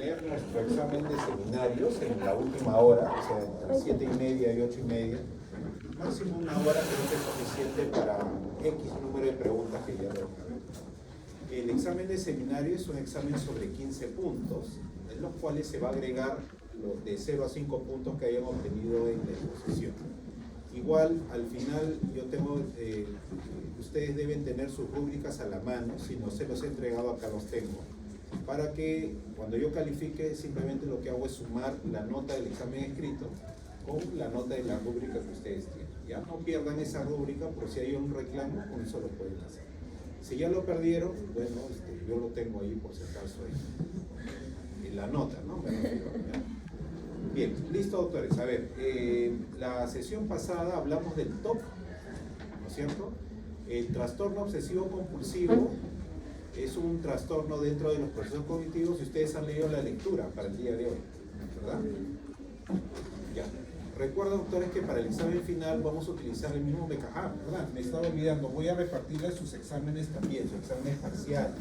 tener nuestro examen de seminarios en la última hora, o sea, entre 7:30 y 8:30. Máximo una hora creo que es suficiente para X número de preguntas que ya lo. El examen de seminario es un examen sobre 15 puntos, en los cuales se va a agregar los de 0 a 5 puntos que hayan obtenido en la exposición. Igual, al final, yo tengo, ustedes deben tener sus rúbricas a la mano, si no se los he entregado, acá los tengo, para que cuando yo califique, simplemente lo que hago es sumar la nota del examen escrito con la nota de la rúbrica que ustedes tienen. Ya no pierdan esa rúbrica, por si hay un reclamo, con eso lo pueden hacer. Si ya lo perdieron, bueno, yo lo tengo ahí por si acaso ahí, en la nota, ¿no? Me refiero, ¿ya? Bien, listo, doctores. A ver, la sesión pasada hablamos del TOC, ¿no es cierto? El trastorno obsesivo compulsivo es un trastorno dentro de los procesos cognitivos y ustedes han leído la lectura para el día de hoy, ¿verdad? Ya. Recuerden, doctores, que para el examen final vamos a utilizar el mismo mecanismo. Ah, ¿verdad? Me estaba olvidando, voy a repartirles sus exámenes también, sus exámenes parciales,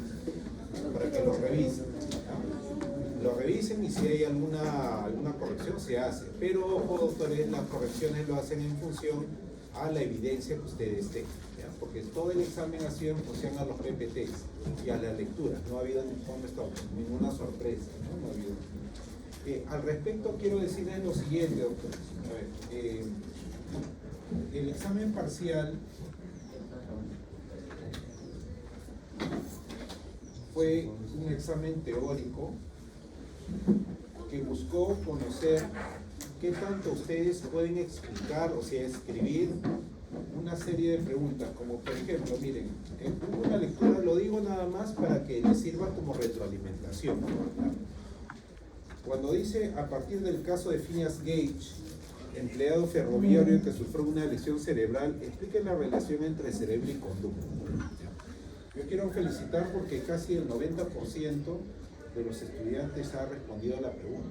para que los revisen, ¿no? Lo revisen y si hay alguna corrección se hace. Pero, ojo, doctores, las correcciones lo hacen en función a la evidencia que ustedes tengan, ¿ya? Porque todo el examen ha sido en función a los PPTs y a la lectura. No ha habido ninguna sorpresa, ¿no? No ha habido. Al respecto quiero decirles lo siguiente, doctores. A ver, el examen parcial fue un examen teórico que buscó conocer qué tanto ustedes pueden explicar, o sea, escribir una serie de preguntas, como por ejemplo, miren, una lectura, lo digo nada más para que les sirva como retroalimentación, ¿no? Cuando dice, a partir del caso de Phineas Gage, empleado ferroviario que sufrió una lesión cerebral, explique la relación entre cerebro y conducta. Yo quiero felicitar porque casi el 90% de los estudiantes ha respondido a la pregunta.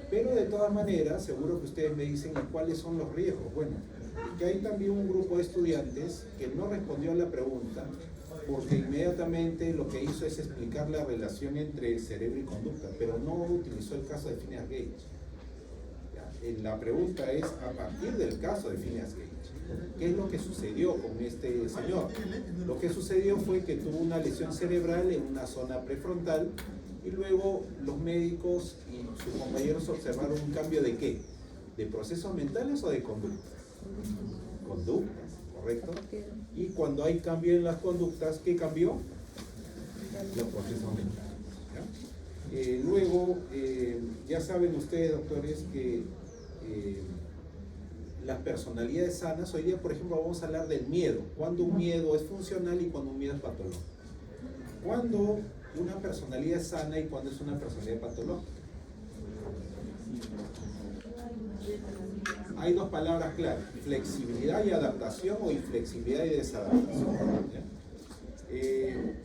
Pero de todas maneras, seguro que ustedes me dicen cuáles son los riesgos. Bueno, que hay también un grupo de estudiantes que no respondió a la pregunta porque inmediatamente lo que hizo es explicar la relación entre cerebro y conducta, pero no utilizó el caso de Phineas Gage. La pregunta es, a partir del caso de Phineas Gage, ¿qué es lo que sucedió con este señor? Lo que sucedió fue que tuvo una lesión cerebral en una zona prefrontal y luego los médicos y sus compañeros observaron un cambio de ¿qué? ¿De procesos mentales o de conductas? Conductas, ¿correcto? Y cuando hay cambio en las conductas, ¿qué cambió? Los procesos mentales, ¿ya? Luego, ya saben ustedes, doctores, que las personalidades sanas, hoy día, por ejemplo, vamos a hablar del miedo. Cuando un miedo es funcional y cuando un miedo es patológico. Cuando una personalidad es sana y cuando es una personalidad patológica. Hay dos palabras claras, flexibilidad y adaptación o inflexibilidad y desadaptación, ¿ya?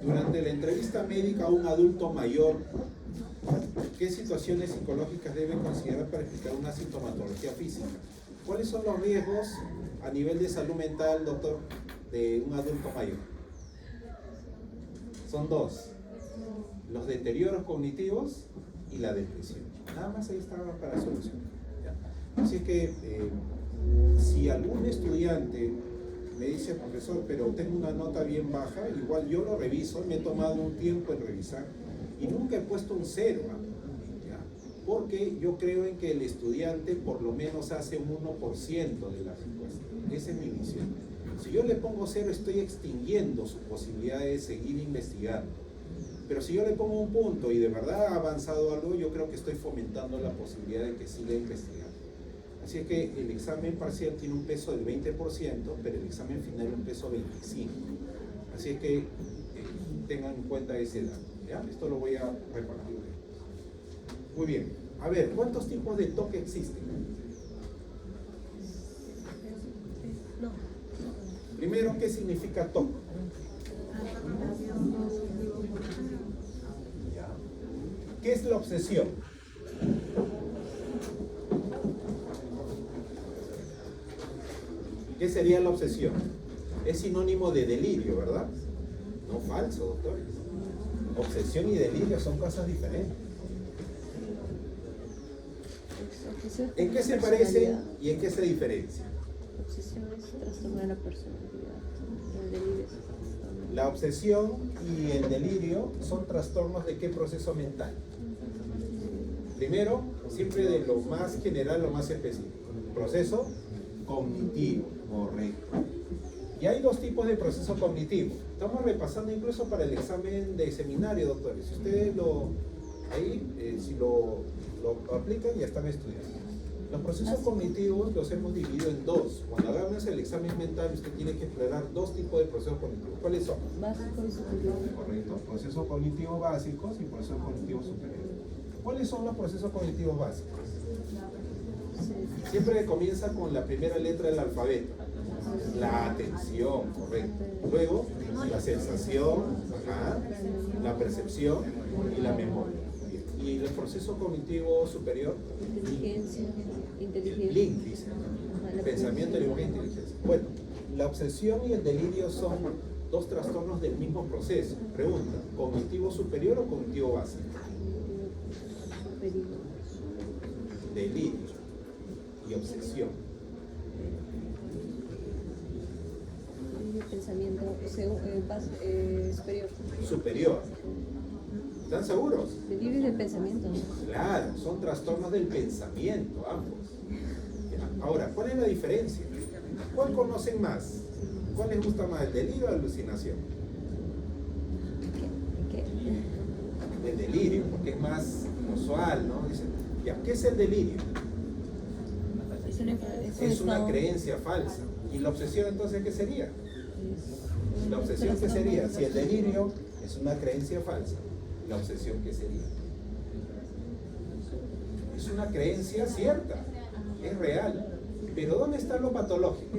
Durante la entrevista médica a un adulto mayor, ¿qué situaciones psicológicas debe considerar para explicar una sintomatología física? ¿Cuáles son los riesgos a nivel de salud mental, doctor, de un adulto mayor? Son dos, los deterioros cognitivos y la depresión. Nada más ahí está para solucionar. Así que si algún estudiante me dice, profesor, pero tengo una nota bien baja, igual yo lo reviso, me he tomado un tiempo en revisar y nunca he puesto un 0, ¿ya? Porque yo creo en que el estudiante por lo menos hace un 1% de la respuesta. Esa es mi visión. Si yo le pongo 0, estoy extinguiendo su posibilidad de seguir investigando. Pero si yo le pongo un punto y de verdad ha avanzado algo, yo creo que estoy fomentando la posibilidad de que siga investigando. Así es que el examen parcial tiene un peso del 20%, pero el examen final un peso 25%. Así es que tengan en cuenta ese dato, ¿ya? Esto lo voy a repartir. Muy bien. A ver, ¿cuántos tipos de TOC existen? Primero, ¿qué significa TOC? ¿Qué es la obsesión? ¿Qué sería la obsesión? Es sinónimo de delirio, ¿verdad? No falso, doctores. Obsesión y delirio son cosas diferentes. ¿En qué se parecen y en qué se diferencian? La obsesión es trastorno de la personalidad. El delirio es trastorno. La obsesión y el delirio son trastornos de qué proceso mental. Primero, siempre de lo más general, lo más específico. Proceso cognitivo, correcto. Y hay dos tipos de proceso cognitivo. Estamos repasando incluso para el examen de seminario, doctores. Si ustedes si lo aplican, ya están estudiando. Los procesos cognitivos los hemos dividido en dos. Cuando hagamos el examen mental, usted tiene que explorar dos tipos de procesos cognitivos. ¿Cuáles son? Básico y superior. Correcto. Procesos cognitivos básicos y procesos cognitivos superiores. ¿Cuáles son los procesos cognitivos básicos? Siempre comienza con la primera letra del alfabeto. La atención, correcto. Luego, la sensación, la percepción y la memoria. Y el proceso cognitivo superior, Inteligencia. LINC, dice. Pensamiento, lenguaje e inteligencia. Bueno, la obsesión y el delirio son dos trastornos del mismo proceso. Pregunta, ¿cognitivo superior o cognitivo básico? Delirio y obsesión. Pensamiento superior. Superior. ¿Están seguros? Delirio de pensamiento, ¿no? Claro, son trastornos del pensamiento, ambos. Ahora, ¿cuál es la diferencia? ¿Cuál conocen más? ¿Cuál les gusta más, el delirio o la alucinación? ¿Qué? El delirio, porque es más inusual, ¿no? Dicen, ya, ¿qué es el delirio? Es una creencia falsa. ¿Y la obsesión entonces qué sería? La obsesión qué sería? Si el delirio es una creencia falsa, ¿la obsesión qué sería? Es una creencia cierta, es real, pero ¿dónde está lo patológico?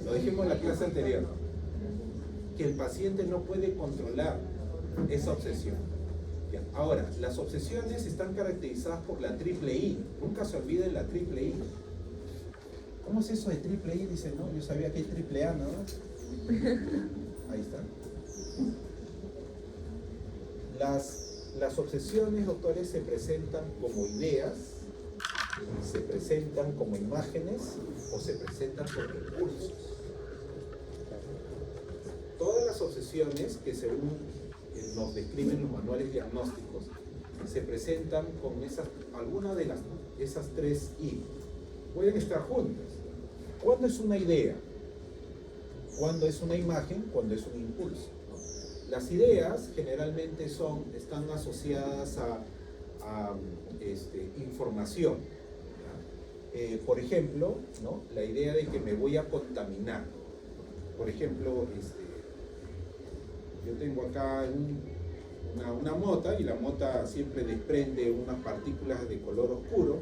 Lo dijimos en la clase anterior, que el paciente no puede controlar esa obsesión. Bien, ahora, las obsesiones están caracterizadas por la triple I. Nunca se olviden la triple I. ¿Cómo es eso de triple I? Dice, no, yo sabía que hay triple A, ¿no? Ahí está. Las obsesiones, doctores, se presentan como ideas, se presentan como imágenes o se presentan como impulsos. Todas las obsesiones que según nos describen los manuales diagnósticos se presentan con alguna de esas tres I. Pueden estar juntas. ¿Cuándo es una idea? ¿Cuándo es una imagen? ¿Cuándo es un impulso? Las ideas generalmente están asociadas a información. Por ejemplo, ¿no? La idea de que me voy a contaminar. Por ejemplo, yo tengo acá una mota y la mota siempre desprende unas partículas de color oscuro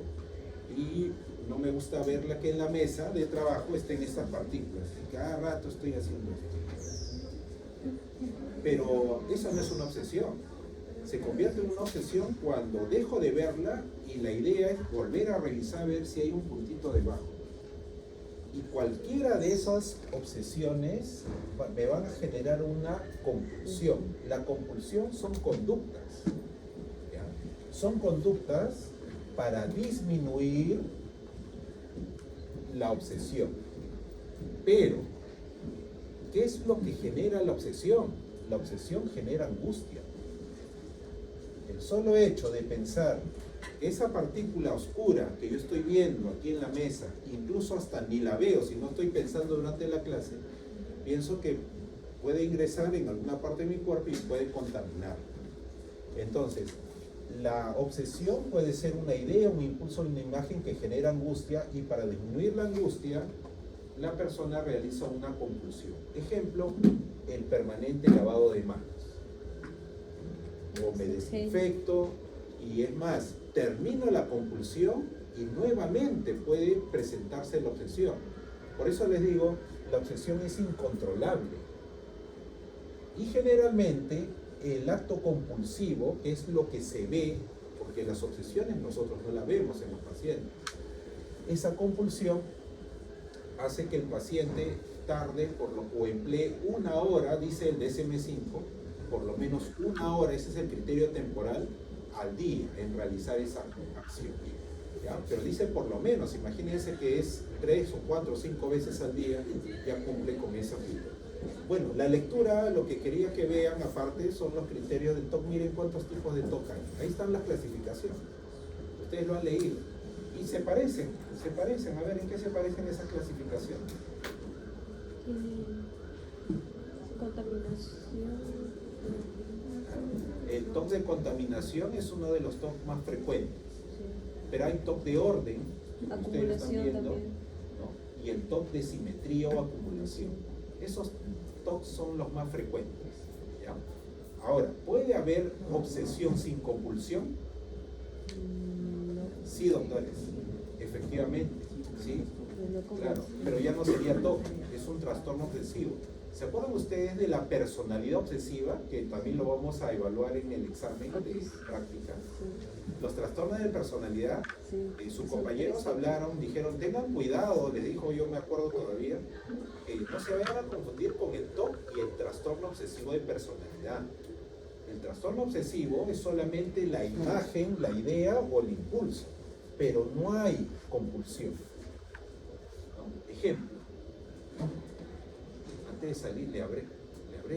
y no me gusta verla que en la mesa de trabajo estén estas partículas. Y cada rato estoy haciendo esto. Pero eso no es una obsesión. Se convierte en una obsesión cuando dejo de verla y la idea es volver a revisar a ver si hay un puntito debajo. Y cualquiera de esas obsesiones me van a generar una compulsión. La compulsión son conductas. ¿Ya? Son conductas para disminuir la obsesión. Pero, ¿qué es lo que genera la obsesión? La obsesión genera angustia. El solo hecho de pensar que esa partícula oscura que yo estoy viendo aquí en la mesa, incluso hasta ni la veo si no estoy pensando durante la clase, pienso que puede ingresar en alguna parte de mi cuerpo y puede contaminar. Entonces, la obsesión puede ser una idea, un impulso, una imagen que genera angustia, y para disminuir la angustia, la persona realiza una compulsión. Ejemplo, el permanente lavado de manos. O me desinfecto, y es más, termino la compulsión y nuevamente puede presentarse la obsesión. Por eso les digo, la obsesión es incontrolable. Y generalmente el acto compulsivo es lo que se ve, porque las obsesiones nosotros no las vemos en los pacientes. Esa compulsión hace que el paciente tarde o emplee una hora, dice el DSM-5, por lo menos una hora, ese es el criterio temporal, al día en realizar esa acción. ¿ya? Pero dice por lo menos, imagínense que es 3 o 4 o 5 veces al día, ya cumple con esa figura. Bueno, la lectura, lo que quería que vean aparte son los criterios del TOC. Miren cuántos tipos de TOC hay. Ahí están las clasificaciones. Ustedes lo han leído. Y se parecen. A ver, ¿en qué se parecen esas clasificaciones? Contaminación. El TOC de contaminación es uno de los TOC más frecuentes. Sí. Pero hay TOC de orden, que ustedes están Acumulación viendo, también. ¿no? Y el TOC de simetría o acumulación. Esos TOC son los más frecuentes, ¿ya? Ahora, ¿puede haber obsesión sin compulsión? No. Sí, doctores, efectivamente, sí, No como- claro, pero ya no sería TOC, es un trastorno obsesivo. ¿Se acuerdan ustedes de la personalidad obsesiva? Que también lo vamos a evaluar en el examen de práctica. Sí. Los trastornos de personalidad, Sí. sus compañeros hablaron, dijeron, tengan cuidado, les dijo, yo me acuerdo todavía, que no se vayan a confundir con el TOC y el trastorno obsesivo de personalidad. El trastorno obsesivo es solamente la imagen, la idea o el impulso, pero no hay compulsión. ¿No? Ejemplo, antes de salir le habré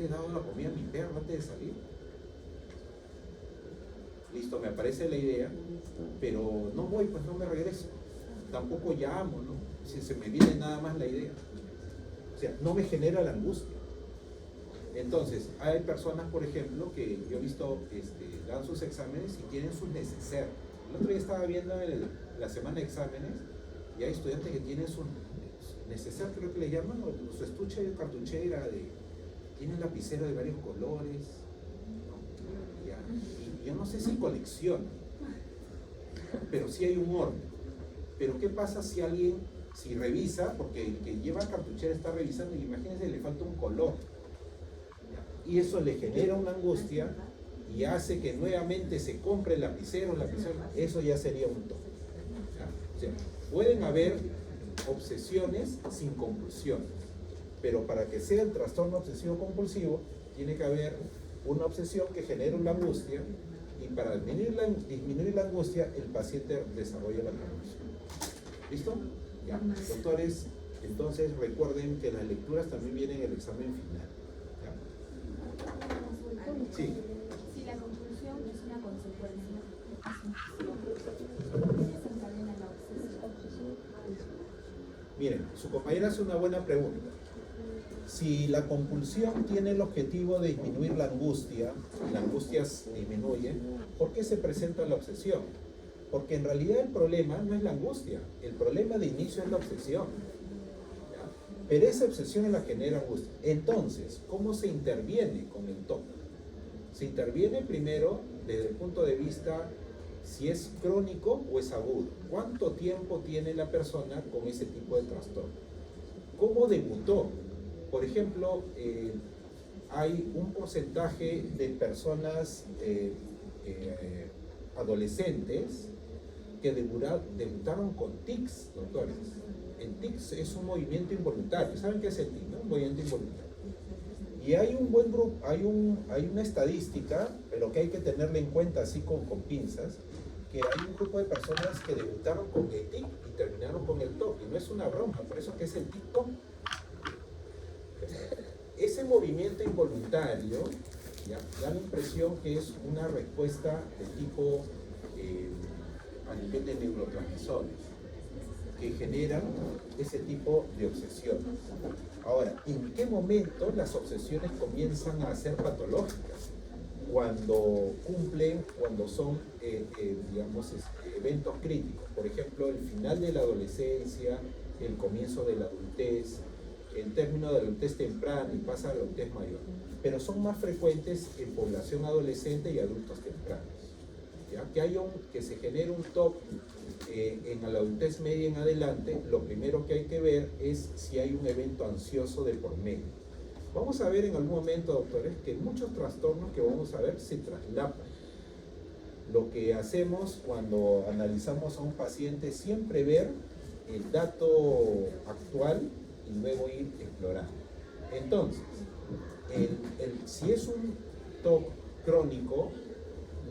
dado la comida a mi perro antes de salir. Listo, me aparece la idea, pero no voy, pues no me regreso. Tampoco llamo, ¿no? Si se me viene nada más la idea. O sea, no me genera la angustia. Entonces, hay personas, por ejemplo, que yo he visto, dan sus exámenes y tienen sus neceser. El otro día estaba viendo la semana de exámenes y hay estudiantes que tienen su neceser, creo que le llaman, o su estuche de cartuchera, tienen lapicero de varios colores, ¿no? Ya. Y yo no sé si colecciona, pero sí hay un orden. Pero ¿qué pasa si alguien, si revisa, porque el que lleva cartuchera está revisando y imagínense le falta un color? Y eso le genera una angustia y hace que nuevamente se compre el lapicero, eso ya sería un TOC. O sea, pueden haber obsesiones sin compulsión, pero para que sea el trastorno obsesivo compulsivo, tiene que haber una obsesión que genere una angustia, y para disminuir la angustia, el paciente desarrolla la compulsión. ¿Listo? Ya. Doctores, entonces recuerden que las lecturas también vienen en el examen final. Sí. Si la compulsión es una consecuencia, ¿qué desencadena la obsesión? Miren, su compañera hace una buena pregunta. Si la compulsión tiene el objetivo de disminuir la angustia disminuye, ¿por qué se presenta la obsesión? Porque en realidad el problema no es la angustia, el problema de inicio es la obsesión. ¿Ya? Pero esa obsesión es la que genera angustia. Entonces, ¿cómo se interviene con el TOC? Se interviene primero desde el punto de vista si es crónico o es agudo. ¿Cuánto tiempo tiene la persona con ese tipo de trastorno? ¿Cómo debutó? Por ejemplo, hay un porcentaje de personas adolescentes que debutaron con tics, doctores. El tics es un movimiento involuntario. ¿Saben qué es el tic, no? Un movimiento involuntario. Y hay un buen grupo, hay una estadística, pero que hay que tenerla en cuenta así con pinzas, que hay un grupo de personas que debutaron con el tic y terminaron con el TOC. Y no es una broma, por eso que es el tic-toc. Ese movimiento involuntario, ¿ya?, da la impresión que es una respuesta de tipo a nivel de neurotransmisores que generan ese tipo de obsesiones. Ahora, ¿en qué momento las obsesiones comienzan a ser patológicas? Cuando son, digamos, eventos críticos. Por ejemplo, el final de la adolescencia, el comienzo de la adultez, el término de la adultez temprana y pasa a la adultez mayor. Pero son más frecuentes en población adolescente y adultos tempranos. ¿Ya? Que se genere un TOC en la adultez media en adelante, lo primero que hay que ver es si hay un evento ansioso de por medio. Vamos a ver en algún momento, doctores, que muchos trastornos que vamos a ver se traslapan. Lo que hacemos cuando analizamos a un paciente es siempre ver el dato actual y luego ir explorando. Entonces, si es un TOC crónico,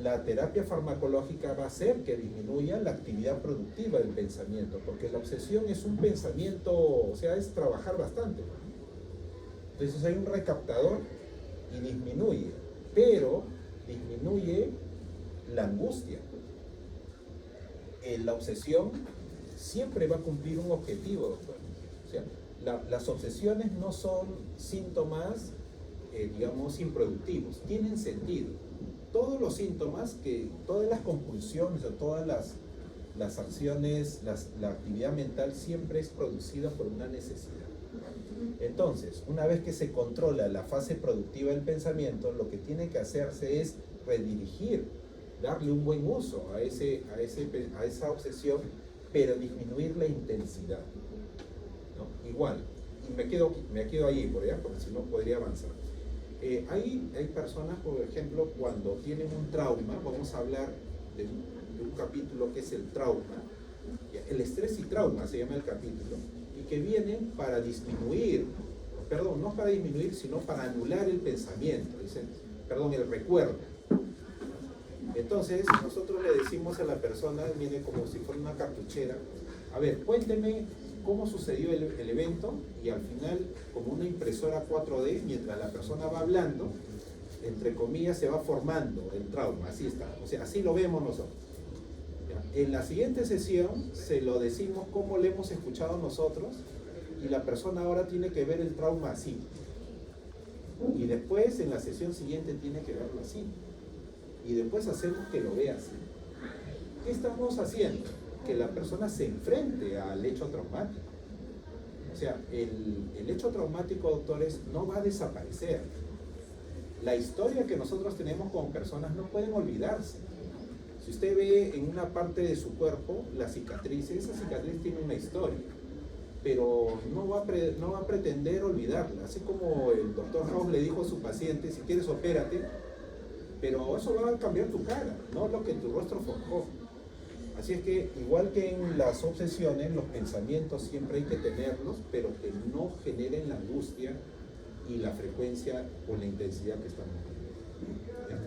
la terapia farmacológica va a hacer que disminuya la actividad productiva del pensamiento, porque la obsesión es un pensamiento, o sea, es trabajar bastante. Entonces hay un recaptador y disminuye, pero disminuye la angustia. La obsesión siempre va a cumplir un objetivo, doctor. O sea, las obsesiones no son síntomas, digamos, improductivos, tienen sentido. Todos los síntomas, todas las compulsiones o todas las acciones, la actividad mental siempre es producida por una necesidad. Entonces, una vez que se controla la fase productiva del pensamiento, lo que tiene que hacerse es redirigir, darle un buen uso a esa obsesión, pero disminuir la intensidad, ¿no? Igual, y me quedo ahí, porque si no podría avanzar. Hay personas, por ejemplo, cuando tienen un trauma, vamos a hablar de un capítulo que es el trauma, el estrés y trauma se llama el capítulo, y que vienen para disminuir, perdón, no para disminuir, sino para anular el pensamiento, el recuerdo. Entonces, nosotros le decimos a la persona, viene como si fuera una cartuchera, a ver, cuénteme cómo sucedió el evento, y al final, como una impresora 4D, mientras la persona va hablando, entre comillas, se va formando el trauma, así está, o sea, así lo vemos nosotros. ¿Ya? En la siguiente sesión, se lo decimos cómo le hemos escuchado nosotros, y la persona ahora tiene que ver el trauma así. Y después, en la sesión siguiente, tiene que verlo así. Y después hacemos que lo vea así. ¿Qué estamos haciendo? Que la persona se enfrente al hecho traumático. O sea, el hecho traumático, doctores, no va a desaparecer. La historia que nosotros tenemos con personas no pueden olvidarse. Si usted ve en una parte de su cuerpo la cicatriz, esa cicatriz tiene una historia, pero no va a pretender olvidarla. Así como el doctor House le dijo a su paciente, si quieres opérate, pero eso va a cambiar tu cara, no lo que tu rostro forjó. Así es que, igual que en las obsesiones, los pensamientos siempre hay que tenerlos, pero que no generen la angustia y la frecuencia o la intensidad que estamos viendo.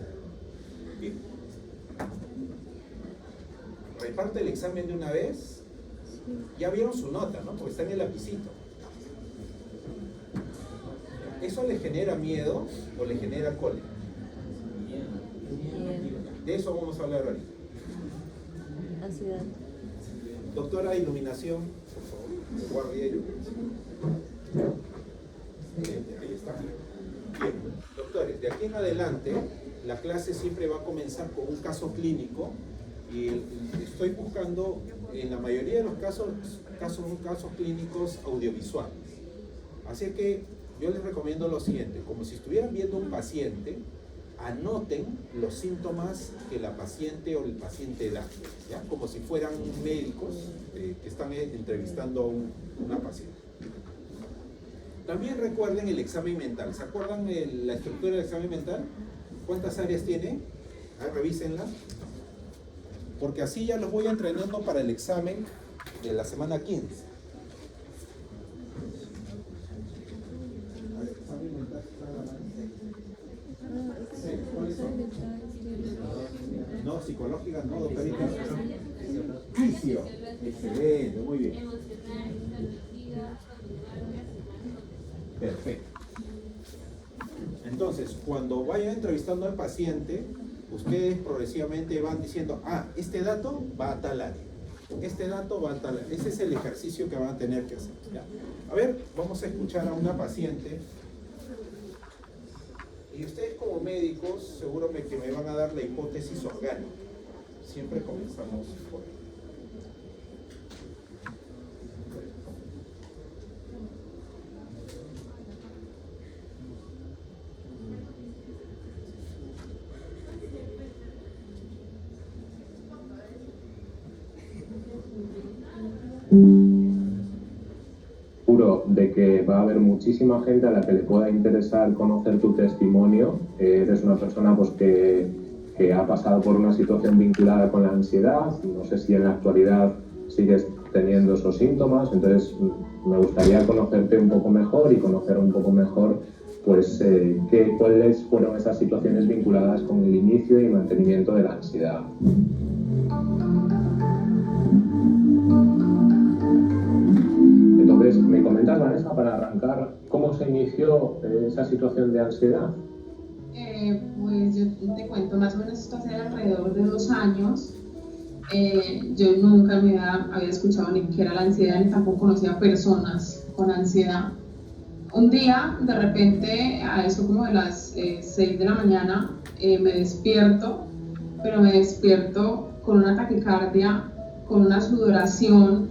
Bien. Reparte el examen de una vez. Ya vieron su nota, ¿no? Porque está en el lapicito. ¿Eso le genera miedo o le genera cólera? De eso vamos a hablar ahorita. Ansiedad. Doctora, iluminación, por favor. Guardia iluminación. Ahí está. Bien, doctores, de aquí en adelante, la clase siempre va a comenzar con un caso clínico, y estoy buscando, en la mayoría de los casos clínicos audiovisuales. Así que yo les recomiendo lo siguiente: como si estuvieran viendo un paciente, anoten los síntomas que la paciente o el paciente da, ¿ya? Como si fueran médicos que están entrevistando a una paciente. También recuerden el examen mental. ¿Se acuerdan la estructura del examen mental? ¿Cuántas áreas tiene? A ver, revísenla. Porque así ya los voy entrenando para el examen de la semana 15. A ver, examen mental. ¿Cuáles son? No, psicológicas, no, doctorita. Juicio. Excelente, muy bien. Perfecto. Entonces, cuando vayan entrevistando al paciente, ustedes progresivamente van diciendo, este dato va a tal área, este dato va a tal área. Ese es el ejercicio que van a tener que hacer, ¿ya? A ver, vamos a escuchar a una paciente. Y ustedes como médicos seguro que me van a dar la hipótesis orgánica. Siempre comenzamos por ahí. Seguro de que va a haber muchísima gente a la que le pueda interesar conocer tu testimonio. Eres una persona pues, que ha pasado por una situación vinculada con la ansiedad. No sé si en la actualidad sigues teniendo esos síntomas, entonces me gustaría conocerte un poco mejor y conocer un poco mejor pues cuáles fueron esas situaciones vinculadas con el inicio y mantenimiento de la ansiedad. Entonces, me comentas, Vanessa, para arrancar, ¿cómo se inició esa situación de ansiedad? Pues yo te cuento, más o menos esto hace alrededor de 2 años. Yo nunca me había escuchado ni qué era la ansiedad, ni tampoco conocía personas con ansiedad. Un día, de repente, a eso como de las 6 de la mañana, me despierto, pero me despierto con una taquicardia, con una sudoración,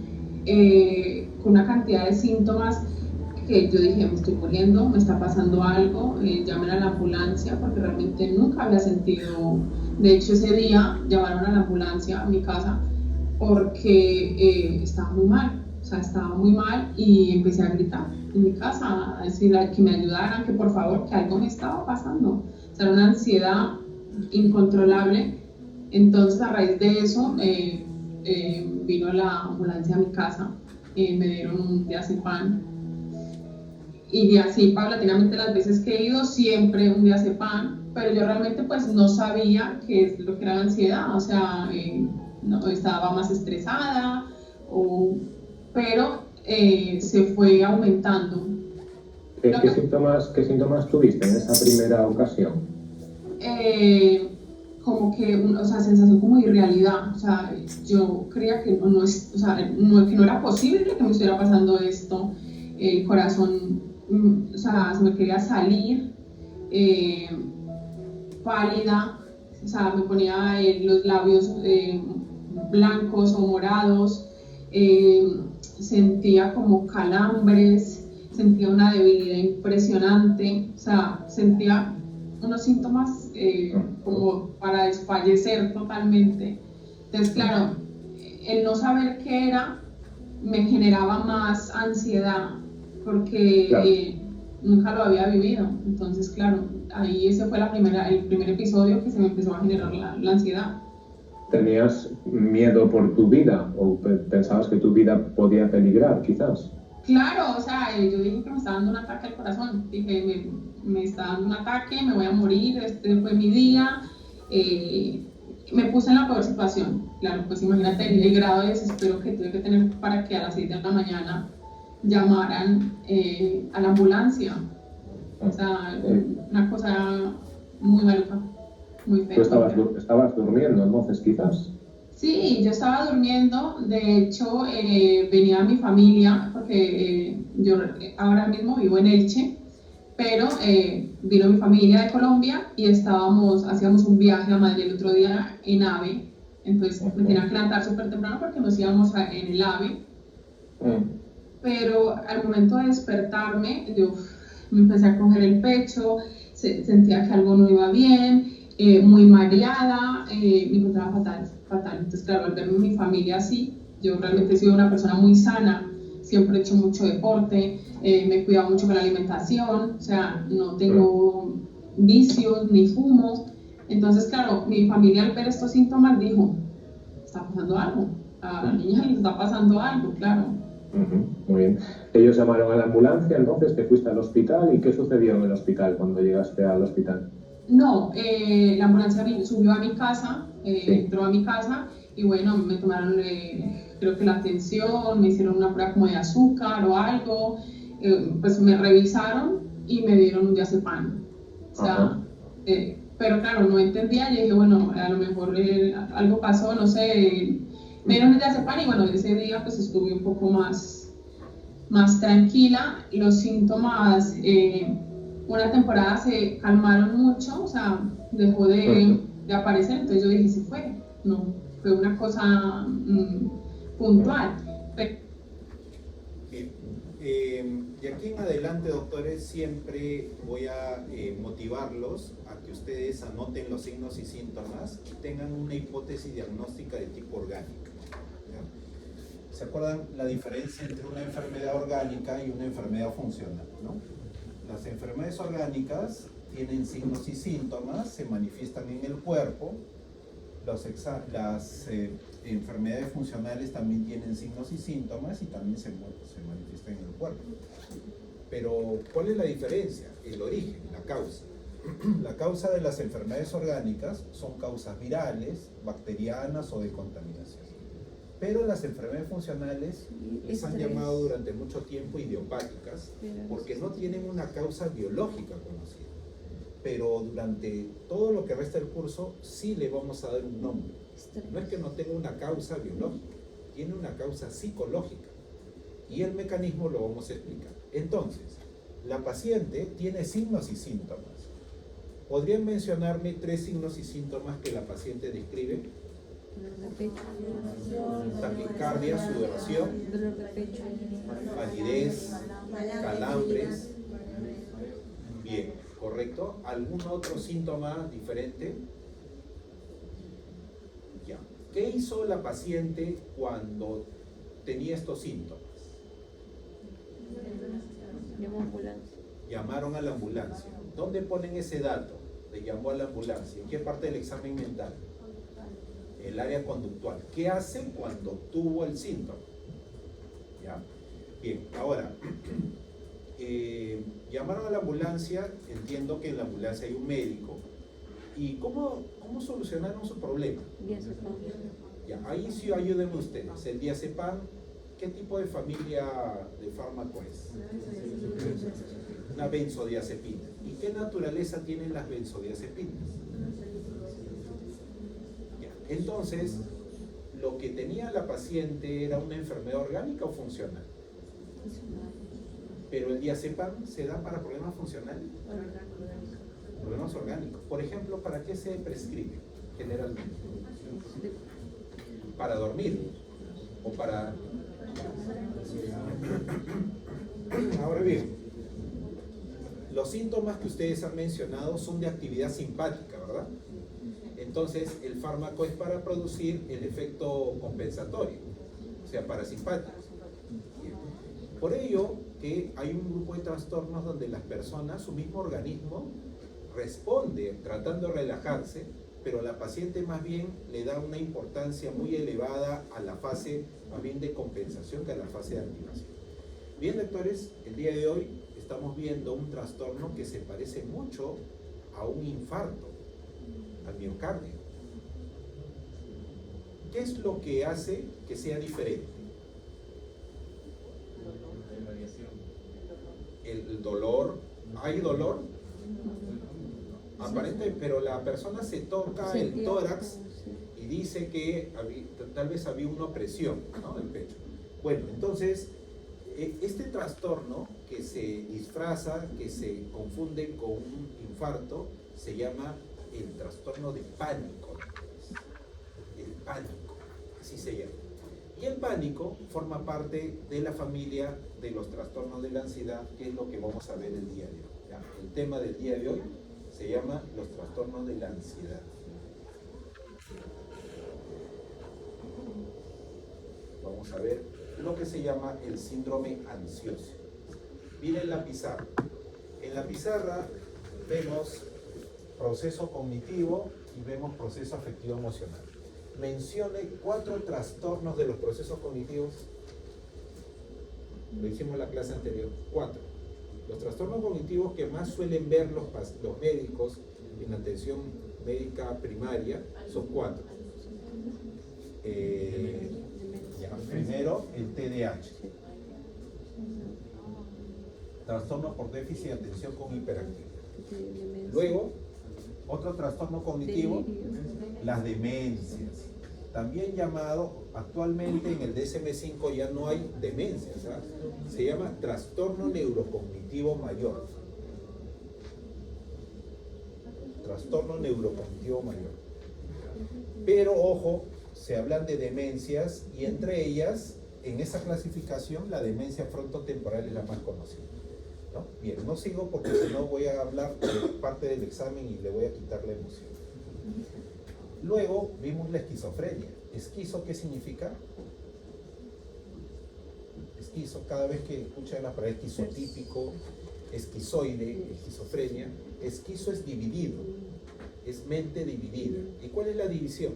con una cantidad de síntomas que yo dije, me estoy muriendo, me está pasando algo, llamen a la ambulancia, porque realmente nunca había sentido. De hecho, ese día llamaron a la ambulancia a mi casa porque estaba muy mal, o sea, estaba muy mal, y empecé a gritar en mi casa, a decir que me ayudaran, que por favor, que algo me estaba pasando. O sea, era una ansiedad incontrolable. Entonces, a raíz de eso, vino la ambulancia a mi casa, me dieron un diazepam, y así paulatinamente las veces que he ido, siempre un diazepam, pero yo realmente pues no sabía qué es lo que era la ansiedad, o sea, no, estaba más estresada, pero se fue aumentando. ¿Qué síntomas tuviste en esa primera ocasión? Como que, o sea, sensación como de irrealidad, o sea, yo creía que no, o sea, que no era posible que me estuviera pasando esto, el corazón, o sea, se me quería salir, pálida, o sea, me ponía los labios blancos o morados, sentía como calambres, sentía una debilidad impresionante, o sea, sentía unos síntomas como para desfallecer totalmente. Entonces, claro, el no saber qué era me generaba más ansiedad porque claro, nunca lo había vivido. Entonces, claro, ahí ese fue el primer episodio que se me empezó a generar la ansiedad. ¿Tenías miedo por tu vida o pensabas que tu vida podía peligrar, quizás? Claro, o sea, yo dije que me estaba dando un ataque al corazón, dije, me está dando un ataque, me voy a morir, este fue mi día, me puse en la peor situación. Claro, pues imagínate el grado de desespero que tuve que tener para que a las 6 de la mañana llamaran a la ambulancia. O sea, una cosa muy maluca, muy fea. ¿Tú estabas durmiendo entonces, quizás? Sí, yo estaba durmiendo. De hecho, venía mi familia, porque yo ahora mismo vivo en Elche, pero vino mi familia de Colombia y hacíamos un viaje a Madrid el otro día en AVE. Entonces me tenía que levantar súper temprano porque nos íbamos en el AVE. Pero al momento de despertarme, yo me empecé a coger el pecho, sentía que algo no iba bien, muy mareada, me encontraba fatal. Entonces, claro, al verme mi familia así, yo realmente he sido una persona muy sana, siempre he hecho mucho deporte, me he cuidado mucho con la alimentación, o sea, no tengo vicios ni fumo. Entonces, claro, mi familia al ver estos síntomas dijo, está pasando algo, a la niña le está pasando algo, claro. Muy bien. Ellos llamaron a la ambulancia, entonces te fuiste al hospital. ¿Y qué sucedió en el hospital cuando llegaste al hospital? No, la ambulancia subió a mi casa, Sí. entró a mi casa y bueno, me tomaron creo que la tensión, me hicieron una prueba como de azúcar o algo, pues me revisaron y me dieron un diazepam. O sea, pero claro, no entendía, y dije, bueno, a lo mejor algo pasó, no sé, me dieron el diazepam y bueno, ese día pues estuve un poco más tranquila. Los síntomas una temporada se calmaron mucho, o sea, dejó de aparecer, entonces yo dije, sí fue una cosa puntual. De aquí en adelante, doctores, siempre voy a motivarlos a que ustedes anoten los signos y síntomas y tengan una hipótesis diagnóstica de tipo orgánica. ¿Ya? ¿Se acuerdan la diferencia entre una enfermedad orgánica y una enfermedad funcional, ¿no? Las enfermedades orgánicas tienen signos y síntomas, se manifiestan en el cuerpo. Las enfermedades funcionales también tienen signos y síntomas y también se manifiestan en el cuerpo. Pero, ¿cuál es la diferencia? El origen, la causa. La causa de las enfermedades orgánicas son causas virales, bacterianas o de contaminación. Pero las enfermedades funcionales se han llamado durante mucho tiempo idiopáticas porque no tienen una causa biológica conocida. Pero durante todo lo que resta del curso sí le vamos a dar un nombre. No es que no tenga una causa biológica, tiene una causa psicológica. Y el mecanismo lo vamos a explicar. Entonces, la paciente tiene signos y síntomas. ¿Podrían mencionarme 3 signos y síntomas que la paciente describe? Dolor de pecho. Taquicardia, sudoración, Dolor de pecho. palidez, calambres. Bien, ¿correcto? ¿Algún otro síntoma diferente? Ya. ¿Qué hizo la paciente cuando tenía estos síntomas? Llamó a ambulancia. Llamaron a la ambulancia. ¿Dónde ponen ese dato? Le llamó a la ambulancia. ¿En qué parte del examen mental? El área conductual. ¿Qué hacen cuando tuvo el síntoma? ¿Ya? Bien, ahora, llamaron a la ambulancia, entiendo que en la ambulancia hay un médico. ¿Y cómo solucionaron su problema? Diazepam. Ya, ahí sí ayúdenme ustedes. El diazepam, ¿qué tipo de familia de fármaco es? Una benzodiazepina. ¿Y qué naturaleza tienen las benzodiazepinas? Ya, entonces, ¿lo que tenía la paciente era una enfermedad orgánica o funcional? Pero el diazepam se da para problemas funcionales. Problemas orgánicos. Por ejemplo, ¿para qué se prescribe generalmente? Para dormir o para... Ahora bien, los síntomas que ustedes han mencionado son de actividad simpática, ¿verdad? Entonces, el fármaco es para producir el efecto compensatorio, o sea, parasimpático. Por ello que hay un grupo de trastornos donde las personas, su mismo organismo, responde tratando de relajarse, pero la paciente más bien le da una importancia muy elevada a la fase más bien de compensación que a la fase de activación. Bien, lectores, el día de hoy estamos viendo un trastorno que se parece mucho a un infarto, al miocardio. ¿Qué es lo que hace que sea diferente? El dolor. ¿Hay dolor? Aparente, pero la persona se toca el tórax y dice que tal vez había una opresión, ¿no?, del pecho. Bueno, entonces, este trastorno que se disfraza, que se confunde con un infarto, se llama el trastorno de pánico. El pánico, así se llama. Y el pánico forma parte de la familia de los trastornos de la ansiedad, que es lo que vamos a ver el día de hoy. ¿Ya? El tema del día de hoy se llama los trastornos de la ansiedad. Vamos a ver lo que se llama el síndrome ansioso. Miren la pizarra. En la pizarra vemos proceso cognitivo y vemos proceso afectivo emocional. Mencione 4 trastornos de los procesos cognitivos. Lo hicimos en la clase anterior. 4. Los trastornos cognitivos que más suelen ver los médicos en atención médica primaria son 4. Primero, el TDAH. Trastorno por déficit de atención con hiperactividad. Luego, otro trastorno cognitivo, las demencias. También llamado, actualmente en el DSM-5 ya no hay demencias, ¿sabes? Se llama trastorno neurocognitivo mayor. Trastorno neurocognitivo mayor. Pero ojo, se hablan de demencias y entre ellas, en esa clasificación, la demencia frontotemporal es la más conocida, ¿no? Bien, no sigo porque si no voy a hablar de parte del examen y le voy a quitar la emoción. Luego vimos la esquizofrenia. ¿Esquizo qué significa? Esquizo, cada vez que escuchan la palabra esquizotípico, esquizoide, esquizofrenia, esquizo es dividido, es mente dividida. ¿Y cuál es la división?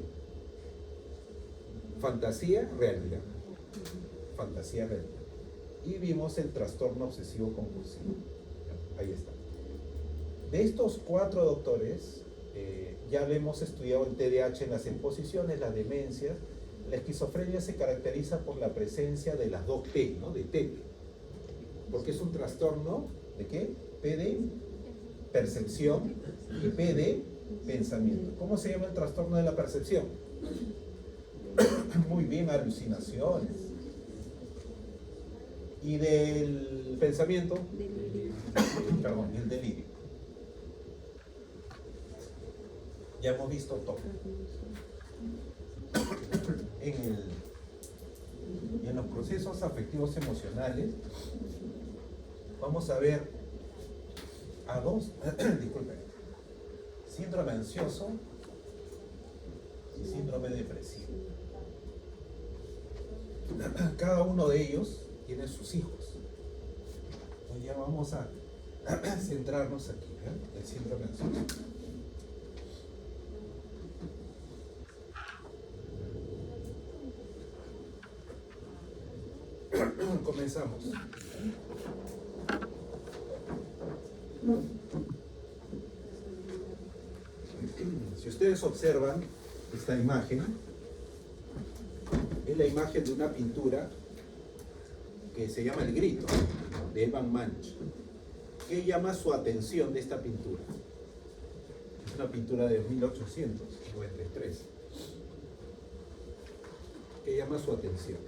Fantasía, realidad. Fantasía, realidad. y vimos el trastorno obsesivo compulsivo. Ahí está. De estos 4 doctores, ya le hemos estudiado el TDAH en las exposiciones, las demencias. La esquizofrenia se caracteriza por la presencia de las 2 P, ¿no? De TP. Porque es un trastorno ¿de qué? P de percepción y P de pensamiento. ¿Cómo se llama el trastorno de la percepción? Muy bien, alucinaciones. ¿Y del pensamiento? Delirio. Perdón, el delirio. Ya hemos visto todo. En los procesos afectivos emocionales vamos a ver a 2, disculpen, síndrome ansioso y síndrome depresivo. Cada uno de ellos tiene sus hijos. Hoy ya vamos a centrarnos aquí, el síndrome ansioso. Comenzamos. Si ustedes observan esta imagen, es la imagen de una pintura que se llama El Grito, de Evan Munch. ¿Qué llama su atención de esta pintura? Es una pintura de 1893. ¿Qué llama su atención?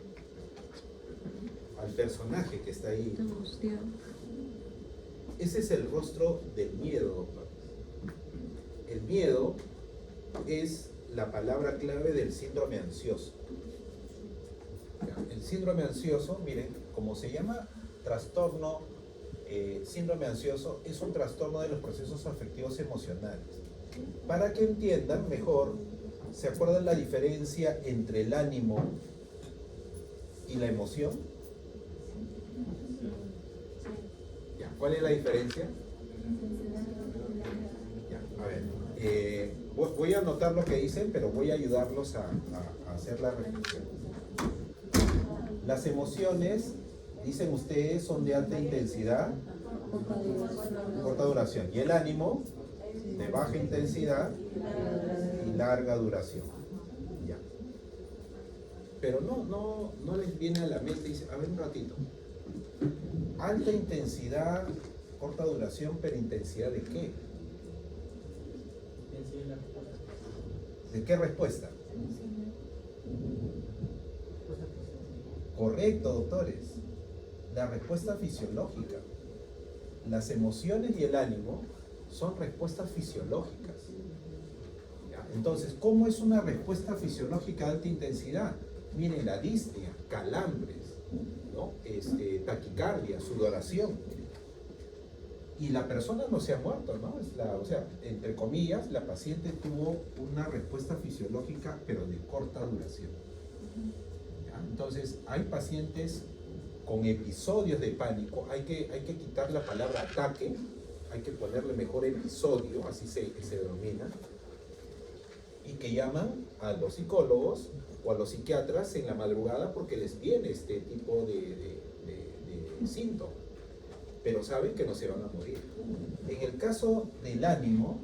Al personaje que está ahí. Angustiado. Ese es el rostro del miedo, doctor. El miedo es la palabra clave del síndrome ansioso. El síndrome ansioso, miren, como se llama trastorno, síndrome ansioso es un trastorno de los procesos afectivos emocionales. Para que entiendan mejor, ¿se acuerdan la diferencia entre el ánimo y la emoción? ¿Cuál es la diferencia? Ya, a ver, voy a anotar lo que dicen, pero voy a ayudarlos a hacer la reflexión. Las emociones, dicen ustedes, son de alta intensidad, corta duración. Y el ánimo, de baja intensidad y larga duración. Ya. Pero no les viene a la mente, dice, a ver un ratito. Alta intensidad, corta duración, pero intensidad ¿de qué? ¿De qué respuesta? Correcto, doctores. La respuesta fisiológica. Las emociones y el ánimo son respuestas fisiológicas. ¿Ya? Entonces, ¿cómo es una respuesta fisiológica de alta intensidad? Miren, la disnea, calambres, ¿no? Taquicardia, sudoración. Y la persona no se ha muerto, ¿no? O sea, entre comillas, la paciente tuvo una respuesta fisiológica, pero de corta duración. ¿Ya? Entonces, hay pacientes con episodios de pánico, hay que quitar la palabra ataque, hay que ponerle mejor episodio, así se denomina, y que llaman a los psicólogos o a los psiquiatras en la madrugada porque les viene este tipo de síntomas, pero saben que no se van a morir. En el caso del ánimo,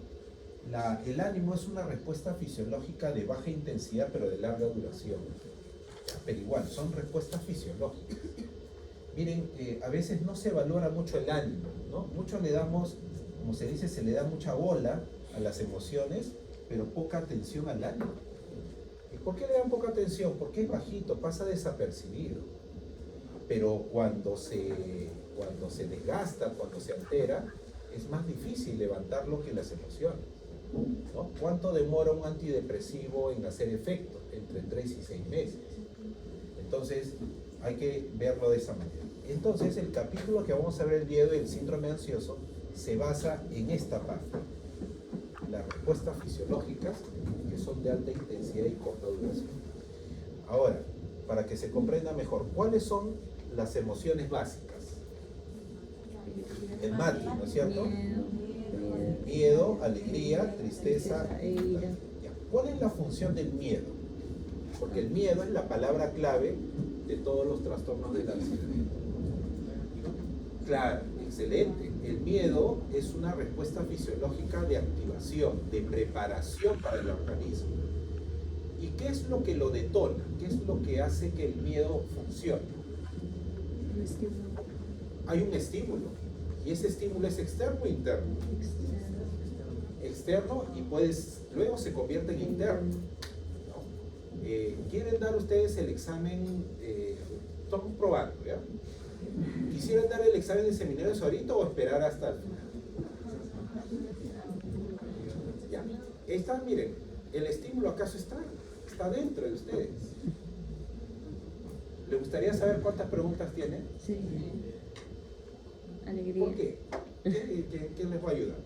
el ánimo es una respuesta fisiológica de baja intensidad pero de larga duración. Pero igual, son respuestas fisiológicas. Miren, a veces no se valora mucho el ánimo, ¿no? Mucho le damos, como se dice, se le da mucha bola a las emociones, pero poca atención al ánimo. ¿Y por qué le dan poca atención? Porque es bajito, pasa desapercibido. Pero cuando se desgasta, cuando se altera, es más difícil levantarlo que las emociones, ¿no? ¿Cuánto demora un antidepresivo en hacer efecto? Entre 3 y 6 meses. Entonces, hay que verlo de esa manera. Entonces, el capítulo que vamos a ver el día de hoy, el síndrome ansioso, se basa en esta parte. Las respuestas fisiológicas, que son de alta intensidad y corta duración. Ahora, para que se comprenda mejor, ¿cuáles son las emociones básicas? El MATI, ¿no es cierto? Miedo, alegría, tristeza e ira. ¿Cuál es la función del miedo? Porque el miedo es la palabra clave de todos los trastornos de la ansiedad. Claro, excelente. El miedo es una respuesta fisiológica de activación, de preparación para el organismo. ¿Y qué es lo que lo detona? ¿Qué es lo que hace que el miedo funcione? Un estímulo Hay un estímulo, y ese estímulo es externo o interno. Externo, y luego se convierte en interno, ¿no? ¿Quieren dar ustedes el examen? Estamos probando, ¿ya? ¿Quisieran dar el examen de seminarios ahorita o esperar hasta el final? Ya. Miren, el estímulo acaso está dentro de ustedes. ¿Le gustaría saber cuántas preguntas tienen? Sí. Alegría. ¿Por qué? ¿Qué les va a ayudar?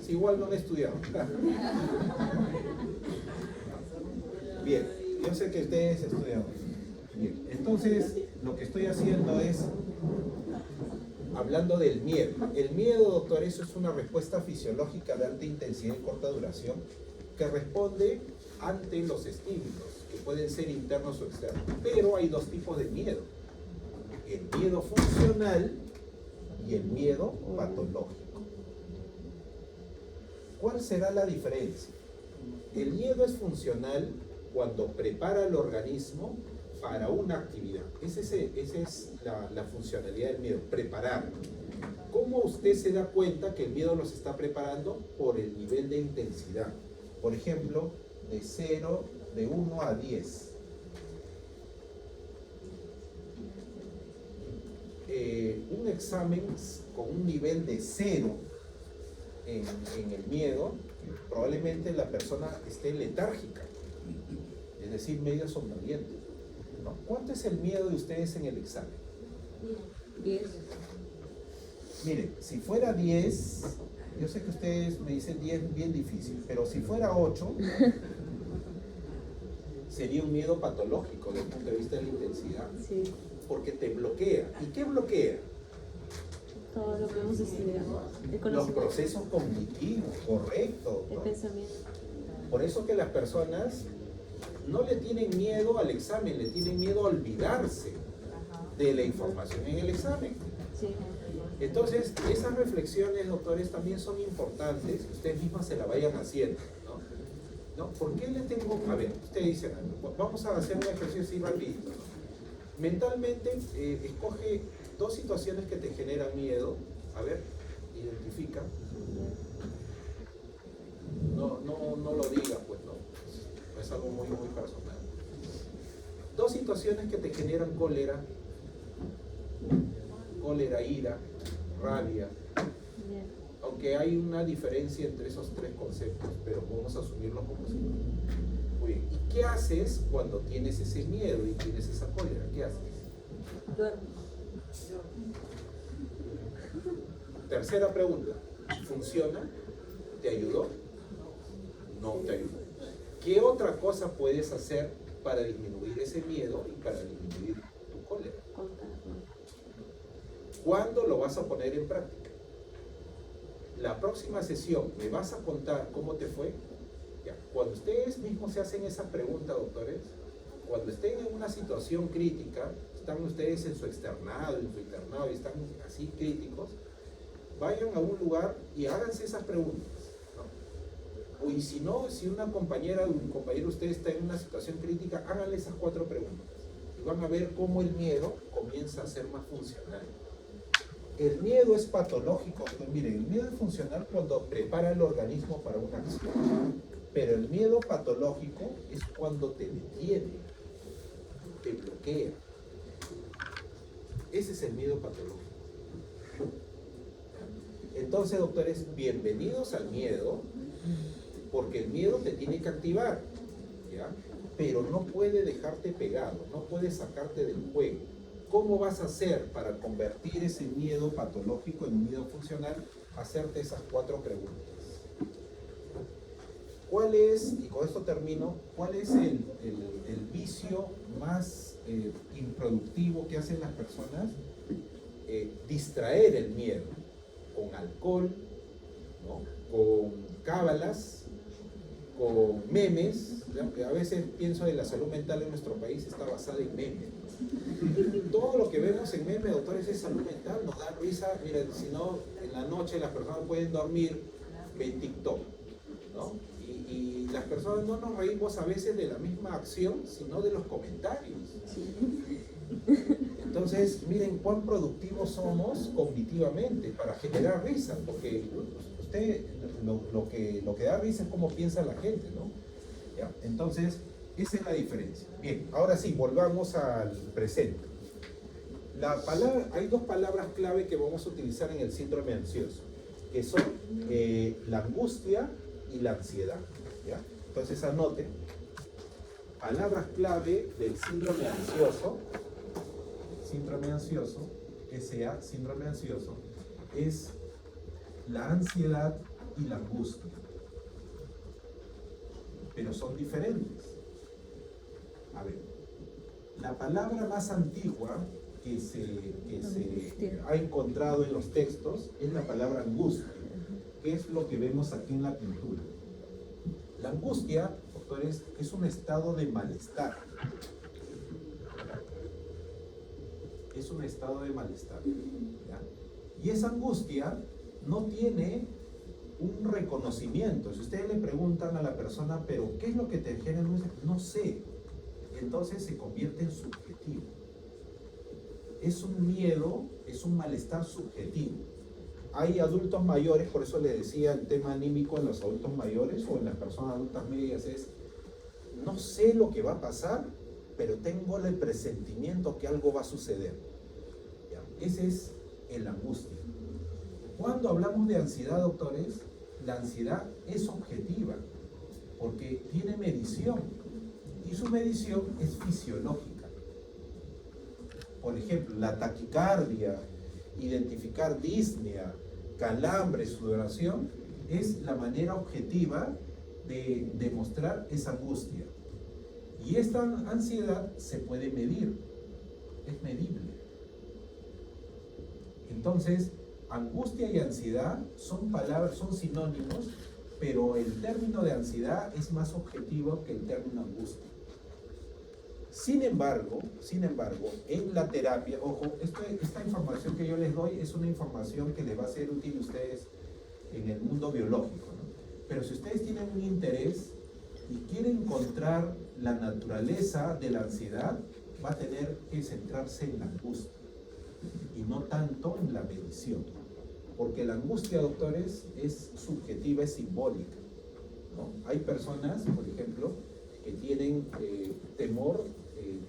Si igual no han estudiado. Bien, yo sé que ustedes estudian. Bien, entonces lo que estoy haciendo es hablando del miedo. El miedo, doctor, eso es una respuesta fisiológica de alta intensidad y corta duración que responde ante los estímulos, que pueden ser internos o externos. Pero hay dos tipos de miedo: el miedo funcional y el miedo patológico. ¿Cuál será la diferencia? El miedo es funcional cuando prepara al organismo para una actividad. Esa es la funcionalidad del miedo, preparar. ¿Cómo usted se da cuenta que el miedo los está preparando? Por el nivel de intensidad. Por ejemplo, de 1 a 10. Un examen con un nivel de 0 en el miedo, probablemente la persona esté letárgica, es decir, medio somnoliente, ¿no? ¿Cuánto es el miedo de ustedes en el examen? 10. Miren, si fuera 10, yo sé que ustedes me dicen 10 bien difícil, pero si fuera 8, sería un miedo patológico desde el punto de vista de la intensidad, Sí. porque te bloquea. ¿Y qué bloquea? Todo lo que hemos estudiado. El Los conocimiento. procesos cognitivos, correcto, El ¿no? pensamiento. Por eso que las personas no le tienen miedo al examen, le tienen miedo a olvidarse de la información en el examen. Sí. Entonces, esas reflexiones, doctores, también son importantes que ustedes mismas se la vayan haciendo, ¿no? ¿Por qué le tengo? A ver, usted dice, vamos a hacer un ejercicio así rapidito. Mentalmente, escoge 2 situaciones que te generan miedo. A ver, identifica. No lo digas, pues no. Es algo muy, muy personal. 2 situaciones que te generan cólera, ira, rabia. Bien. Aunque hay una diferencia entre esos 3 conceptos, pero vamos a asumirlos como si no. Muy bien. ¿Y qué haces cuando tienes ese miedo y tienes esa cólera? ¿Qué haces? Duermo. Tercera pregunta. ¿Funciona? ¿Te ayudó? No te ayudó. ¿Qué otra cosa puedes hacer para disminuir ese miedo y para disminuir tu cólera? Contar. ¿Cuándo lo vas a poner en práctica? La próxima sesión, ¿me vas a contar cómo te fue? Ya. Cuando ustedes mismos se hacen esa pregunta, doctores, cuando estén en una situación crítica, están ustedes en su externado, en su internado, y están así críticos, vayan a un lugar y háganse esas preguntas, ¿no? Y si no, si una compañera o un compañero de ustedes está en una situación crítica, háganle esas 4 preguntas. Y van a ver cómo el miedo comienza a ser más funcional. El miedo es patológico. Pues miren, el miedo es funcional cuando prepara el organismo para una acción. Pero el miedo patológico es cuando te detiene, te bloquea. Ese es el miedo patológico. Entonces, doctores, bienvenidos al miedo, porque el miedo te tiene que activar, ¿ya? Pero no puede dejarte pegado, no puede sacarte del juego. ¿Cómo vas a hacer para convertir ese miedo patológico en un miedo funcional? Hacerte esas 4 preguntas. ¿Cuál es, y con esto termino, cuál es el vicio más improductivo que hacen las personas? Distraer el miedo con alcohol, ¿no? Con cábalas, con memes. ¿Ya? A veces pienso que la salud mental en nuestro país está basada en memes. Todo lo que vemos en memes, doctores, es salud mental, nos da risa. Miren, si no, en la noche las personas pueden dormir, ven TikTok, ¿no? Y las personas no nos reímos a veces de la misma acción, sino de los comentarios. Entonces, miren cuán productivos somos cognitivamente para generar risa, porque usted lo que da risa es cómo piensa la gente, ¿no? ¿Ya? Entonces, esa es la diferencia. Bien, ahora sí, volvamos al presente. Hay dos palabras clave que vamos a utilizar en el síndrome ansioso, que son la angustia y la ansiedad. ¿Ya? Entonces anoten, palabras clave del síndrome ansioso, SA, síndrome ansioso, es la ansiedad y la angustia. Pero son diferentes. A ver, la palabra más antigua que se ha encontrado en los textos es la palabra angustia, que es lo que vemos aquí en la pintura. La angustia, doctores, es un estado de malestar. Es un estado de malestar. ¿Ya? Y esa angustia no tiene un reconocimiento. Si ustedes le preguntan a la persona, pero ¿qué es lo que te genera angustia? No sé. Entonces se convierte en subjetivo. Es un miedo, es un malestar subjetivo. Hay adultos mayores, por eso le decía el tema anímico en los adultos mayores o en las personas adultas medias es, no sé lo que va a pasar, pero tengo el presentimiento que algo va a suceder. ¿Ya? Ese es el angustia. Cuando hablamos de ansiedad, doctores, la ansiedad es objetiva, porque tiene medición, y su medición es fisiológica. Por ejemplo, la taquicardia, identificar disnea, calambre, sudoración, es la manera objetiva de demostrar esa angustia. Y esta ansiedad se puede medir, es medible. Entonces, angustia y ansiedad son palabras, son sinónimos, pero el término de ansiedad es más objetivo que el término angustia. Sin embargo, en la terapia, ojo, esta información que yo les doy es una información que les va a ser útil a ustedes en el mundo biológico, ¿no? Pero si ustedes tienen un interés y quieren encontrar la naturaleza de la ansiedad, va a tener que centrarse en la angustia y no tanto en la medición. Porque la angustia, doctores, es subjetiva, es simbólica, ¿no? Hay personas, por ejemplo, que tienen temor,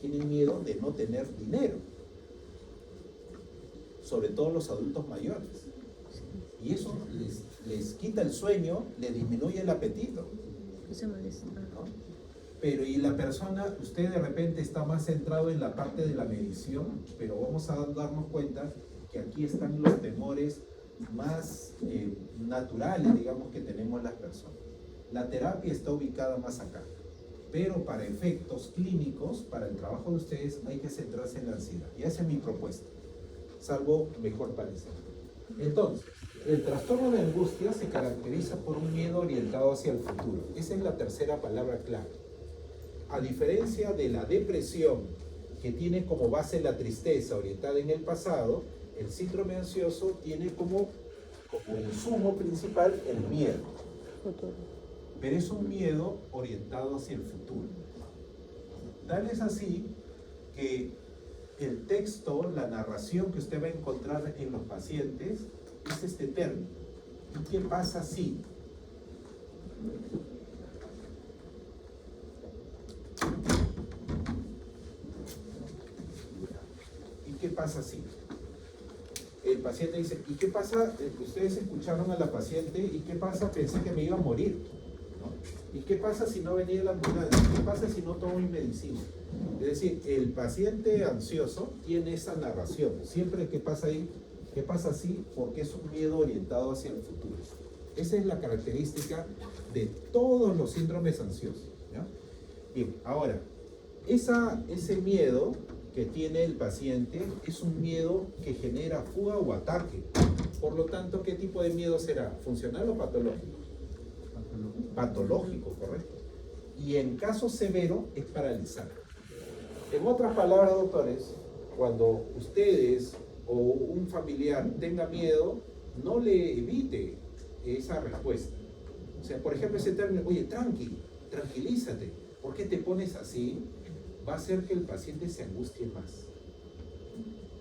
tienen miedo de no tener dinero, sobre todo los adultos mayores, y eso les quita el sueño, les disminuye el apetito, ¿no? Pero y la persona, usted de repente está más centrado en la parte de la medición, pero vamos a darnos cuenta que aquí están los temores más naturales, digamos, que tenemos las personas. La terapia está ubicada más acá. Pero para efectos clínicos, para el trabajo de ustedes, hay que centrarse en la ansiedad. Y esa es mi propuesta, salvo mejor parecer. Entonces, el trastorno de angustia se caracteriza por un miedo orientado hacia el futuro. Esa es la tercera palabra clave. A diferencia de la depresión, que tiene como base la tristeza orientada en el pasado, el síndrome ansioso tiene como insumo principal el miedo. Pero es un miedo orientado hacia el futuro. Tal es así que el texto, la narración que usted va a encontrar en los pacientes es este término. ¿Y qué pasa si? ¿Y qué pasa si? El paciente dice, ¿y qué pasa? Ustedes escucharon a la paciente, ¿y qué pasa? Pensé que me iba a morir, ¿no? ¿Y qué pasa si no venía la ambulancia? ¿Qué pasa si no tomo mi medicina? Es decir, el paciente ansioso tiene esa narración. Siempre que pasa ahí, ¿qué pasa así? Porque es un miedo orientado hacia el futuro. Esa es la característica de todos los síndromes ansiosos, ¿ya? Bien, ahora, ese miedo que tiene el paciente es un miedo que genera fuga o ataque. Por lo tanto, ¿qué tipo de miedo será? ¿Funcional o patológico? patológico, ¿correcto? Y en caso severo es paralizante. En otras palabras, doctores, cuando ustedes o un familiar tenga miedo, no le evite esa respuesta. O sea, por ejemplo, ese término, oye, tranquilízate, ¿por qué te pones así? Va a hacer que el paciente se angustie más.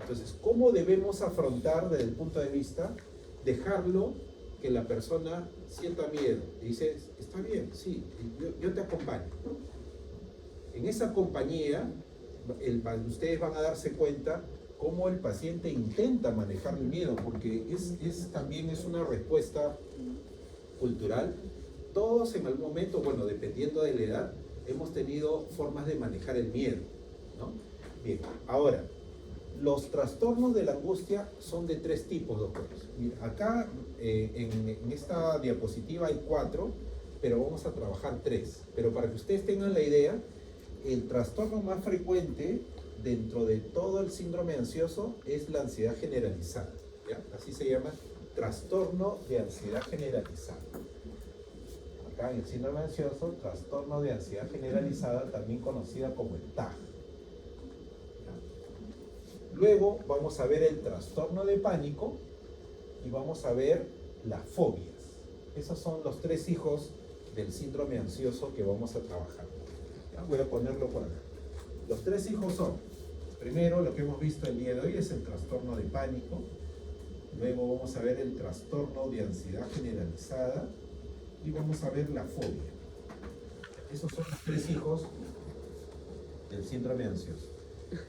Entonces, ¿cómo debemos afrontar desde el punto de vista? Dejarlo que la persona sienta miedo. Y dices, está bien, sí, yo te acompaño. En esa compañía, ustedes van a darse cuenta cómo el paciente intenta manejar el miedo, porque también es una respuesta cultural. Todos en algún momento, bueno, dependiendo de la edad, hemos tenido formas de manejar el miedo, ¿no? Bien, ahora, los trastornos de la angustia son de 3 tipos, doctores. Mira, acá en esta diapositiva hay 4, pero vamos a trabajar 3. Pero para que ustedes tengan la idea, el trastorno más frecuente dentro de todo el síndrome ansioso es la ansiedad generalizada, ¿ya? Así se llama, trastorno de ansiedad generalizada. Acá en el síndrome ansioso, trastorno de ansiedad generalizada, también conocida como el TAG. Luego vamos a ver el trastorno de pánico y vamos a ver las fobias. Esos son los 3 hijos del síndrome ansioso que vamos a trabajar. Ya, voy a ponerlo por acá. Los 3 hijos son, primero, lo que hemos visto el día de hoy es el trastorno de pánico. Luego vamos a ver el trastorno de ansiedad generalizada y vamos a ver la fobia. Esos son los 3 hijos del síndrome ansioso.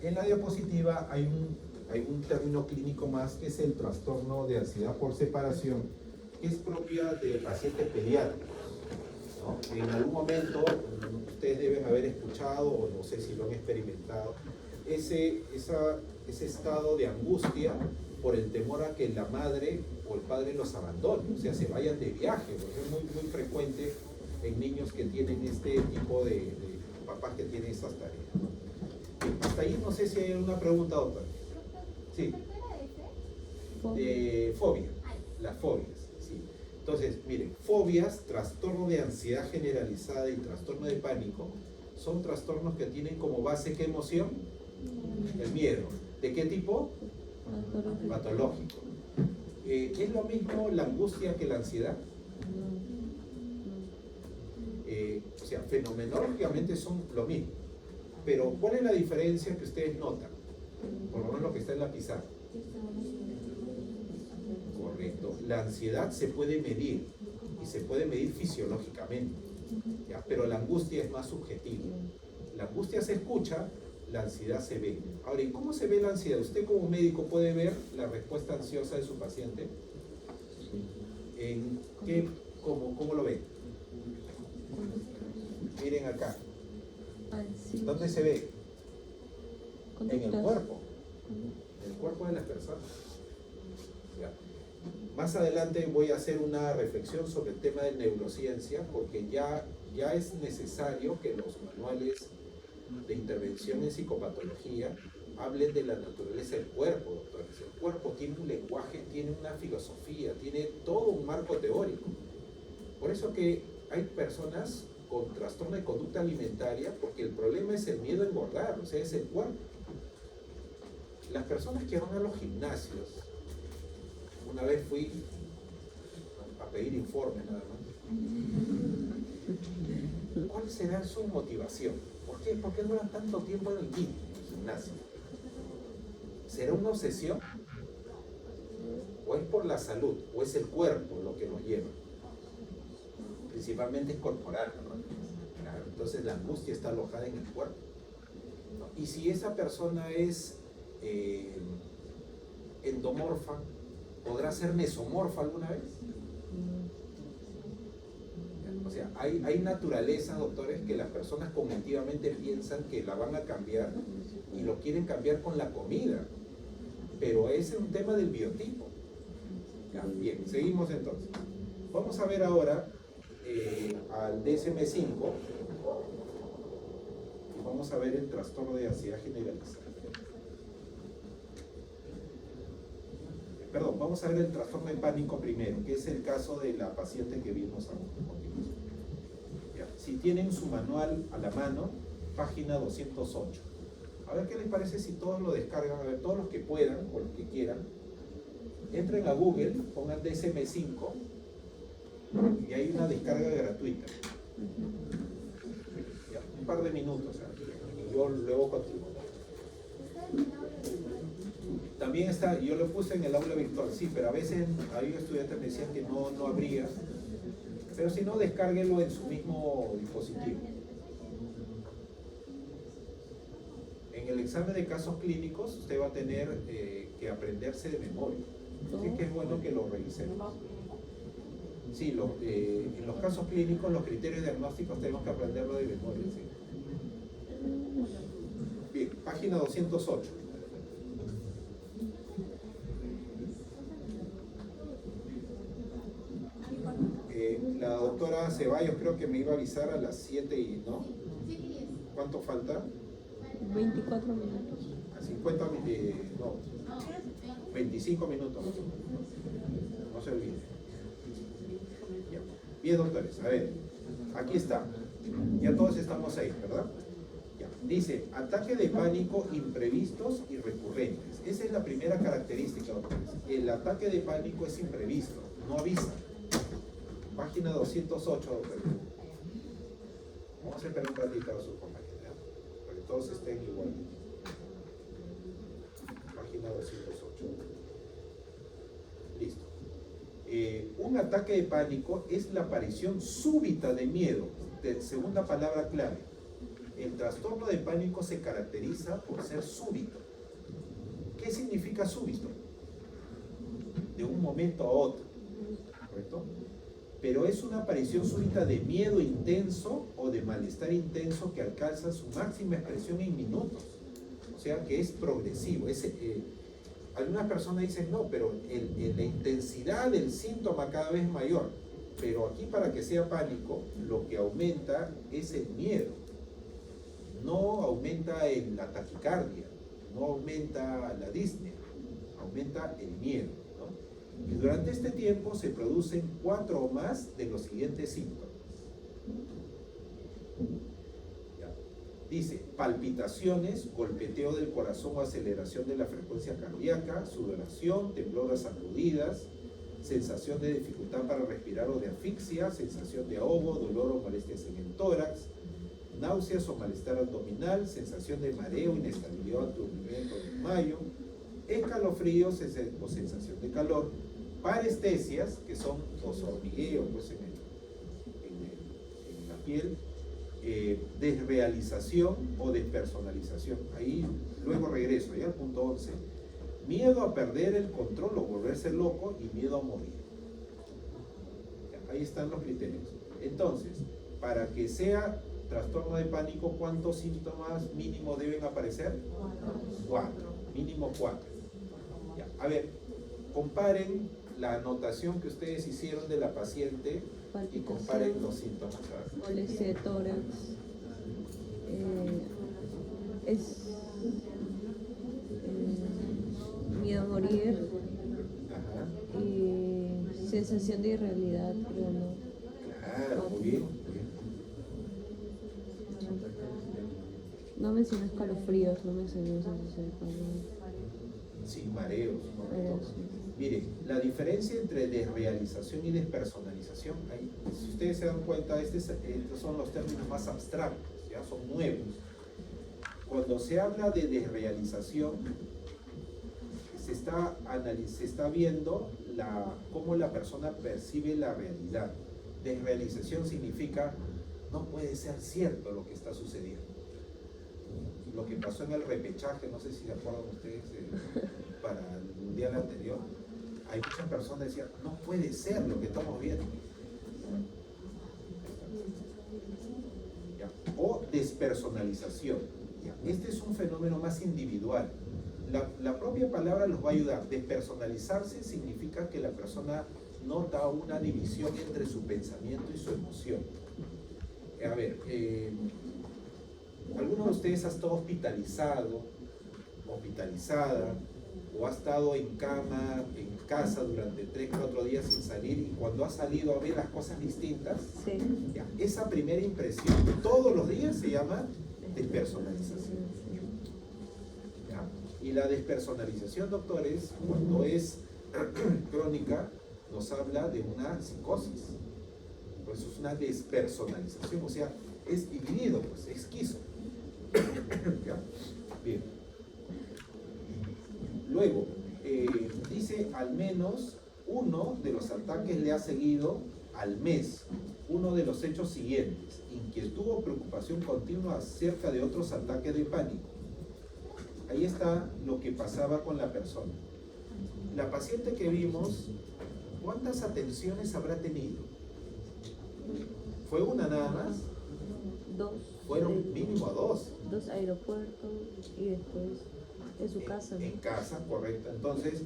En la diapositiva hay un término clínico más, que es el trastorno de ansiedad por separación, que es propia de pacientes pediátricos, ¿no? En algún momento ustedes deben haber escuchado, o no sé si lo han experimentado, ese estado de angustia por el temor a que la madre o el padre los abandone, o sea, se vayan de viaje, porque es muy frecuente en niños que tienen este tipo de papás que tienen esas tareas. Hasta ahí no sé si hay una pregunta, doctor. Sí. Fobia. Las fobias. Sí. Entonces, miren, fobias, trastorno de ansiedad generalizada y trastorno de pánico, son trastornos que tienen como base ¿qué emoción? El miedo. ¿De qué tipo? Patológico. ¿Es lo mismo la angustia que la ansiedad? O sea, fenomenológicamente son lo mismo. Pero, ¿cuál es la diferencia que ustedes notan? Por lo menos lo que está en la pizarra. Correcto. La ansiedad se puede medir y se puede medir fisiológicamente, ¿ya? Pero la angustia es más subjetiva. La angustia se escucha, la ansiedad se ve. Ahora, ¿y cómo se ve la ansiedad? ¿Usted como médico puede ver la respuesta ansiosa de su paciente? ¿Cómo lo ve? Miren acá. ¿Dónde se ve? En el cuerpo. En el cuerpo de las personas. ¿Ya? Más adelante voy a hacer una reflexión sobre el tema de neurociencia, porque ya es necesario que los manuales de intervención en psicopatología hablen de la naturaleza del cuerpo, doctores. El cuerpo tiene un lenguaje, tiene una filosofía, tiene todo un marco teórico. Por eso que hay personas con trastorno de conducta alimentaria, porque el problema es el miedo a engordar, o sea, es el cuerpo. Las personas que van a los gimnasios, una vez fui a pedir informes nada más. ¿Cuál será su motivación? ¿Por qué duran tanto tiempo en el gimnasio? ¿Será una obsesión? ¿O es por la salud? ¿O es el cuerpo lo que nos lleva? Principalmente es corporal, ¿no? Claro, entonces la angustia está alojada en el cuerpo, ¿no? Y si esa persona es endomorfa, ¿podrá ser mesomorfa alguna vez? O sea, hay naturalezas, doctores, que las personas cognitivamente piensan que la van a cambiar y lo quieren cambiar con la comida, pero ese es un tema del biotipo. Ya, bien, seguimos entonces. Vamos a ver ahora al DSM-5 y vamos a ver el trastorno de ansiedad generalizada. Perdón, vamos a ver el trastorno de pánico primero, que es el caso de la paciente que vimos a continuación. si tienen su manual a la mano, página 208. A ver qué les parece si todos lo descargan, a ver, todos los que puedan o los que quieran. Entren a Google, pongan DSM-5 y hay una descarga gratuita. Ya, un par de minutos, y yo luego continúo. También está, yo lo puse en el aula virtual, sí, pero a veces hay estudiantes me decían que no abría, pero si no, descárguenlo en su mismo dispositivo. En el examen de casos clínicos usted va a tener que aprenderse de memoria, así que es bueno que lo revisemos. Sí, en los casos clínicos los criterios diagnósticos tenemos que aprenderlo de memoria. ¿Sí? Bien, página 208. La doctora Ceballos creo que me iba a avisar a las 7 y ¿no? ¿Cuánto falta? 24 minutos. A 50 no, 25 minutos. No se olvide. Ya. Bien, doctores, a ver, aquí está. Ya todos estamos ahí, ¿verdad? Ya. Dice, ataque de pánico imprevistos y recurrentes. Esa es la primera característica, doctores. El ataque de pánico es imprevisto, no avisa. Página 208, doctores. Vamos a esperar un ratito a sus compañeros, ¿ya? Para que todos estén igual. Página 208. Listo. Un ataque de pánico es la aparición súbita de miedo. Segunda palabra clave. El trastorno de pánico se caracteriza por ser súbito. ¿Qué significa súbito? De un momento a otro. ¿Correcto? Pero es una aparición súbita de miedo intenso o de malestar intenso que alcanza su máxima expresión en minutos. O sea que es progresivo. Algunas personas dicen, no, pero la intensidad del síntoma cada vez es mayor. Pero aquí, para que sea pánico, lo que aumenta es el miedo. No aumenta la taquicardia, no aumenta la disnea, aumenta el miedo, ¿no? Y durante este tiempo se producen 4 o más de los siguientes síntomas. ¿Ya? Dice, palpitaciones, golpeteo del corazón o aceleración de la frecuencia cardíaca, sudoración, temblor a sacudidas, sensación de dificultad para respirar o de asfixia, sensación de ahogo, dolor o molestias en el tórax, náuseas o malestar abdominal, sensación de mareo, inestabilidad, aturdimiento o desmayo, escalofríos o sensación de calor, parestesias, que son los hormigueos pues, en la piel, desrealización o despersonalización. Ahí luego regreso, ya al punto 11. Miedo a perder el control o volverse loco y miedo a morir. Ahí están los criterios. Entonces, para que sea trastorno de pánico, ¿cuántos síntomas mínimo deben aparecer? 4, mínimo 4. Ya. A ver, comparen la anotación que ustedes hicieron de la paciente y comparen los síntomas. Molestia de tórax, miedo a morir. Ajá. Y sensación de irrealidad, creo, ¿no? Claro, muy bien, muy bien. No mencioné escalofríos, no mencioné sensación de calor. Sin mareos, ¿no? Sí. Mire, la diferencia entre desrealización y despersonalización, ahí, si ustedes se dan cuenta, estos son los términos más abstractos, ya son nuevos. Cuando se habla de desrealización, se está viendo cómo la persona percibe la realidad. Desrealización significa, no puede ser cierto lo que está sucediendo. Lo que pasó en el repechaje, no sé si se acuerdan ustedes, para el mundial anterior, hay muchas personas que decían, no puede ser lo que estamos viendo. ¿Ya? O despersonalización. ¿Ya? Este es un fenómeno más individual. La propia palabra los va a ayudar. Despersonalizarse significa que la persona nota una división entre su pensamiento y su emoción. A ver, ¿alguno de ustedes ha estado hospitalizado, hospitalizada, o ha estado en cama, en casa durante 3, 4 días sin salir, y cuando ha salido a ver las cosas distintas, Sí. ya, esa primera impresión todos los días se llama despersonalización. ¿Ya? Y la despersonalización, doctores, cuando es crónica, nos habla de una psicosis. Por eso es una despersonalización, o sea, es dividido, pues, es esquizo. ¿Ya? Bien. Luego, dice al menos uno de los ataques le ha seguido al mes uno de los hechos siguientes: inquietud o preocupación continua acerca de otros ataques de pánico. Ahí está lo que pasaba con la persona. La paciente que vimos, ¿cuántas atenciones habrá tenido? ¿Fue una nada más? 2. Fueron mínimo 2. 2 aeropuertos y después en su casa. ¿no? En casa, correcto. Entonces,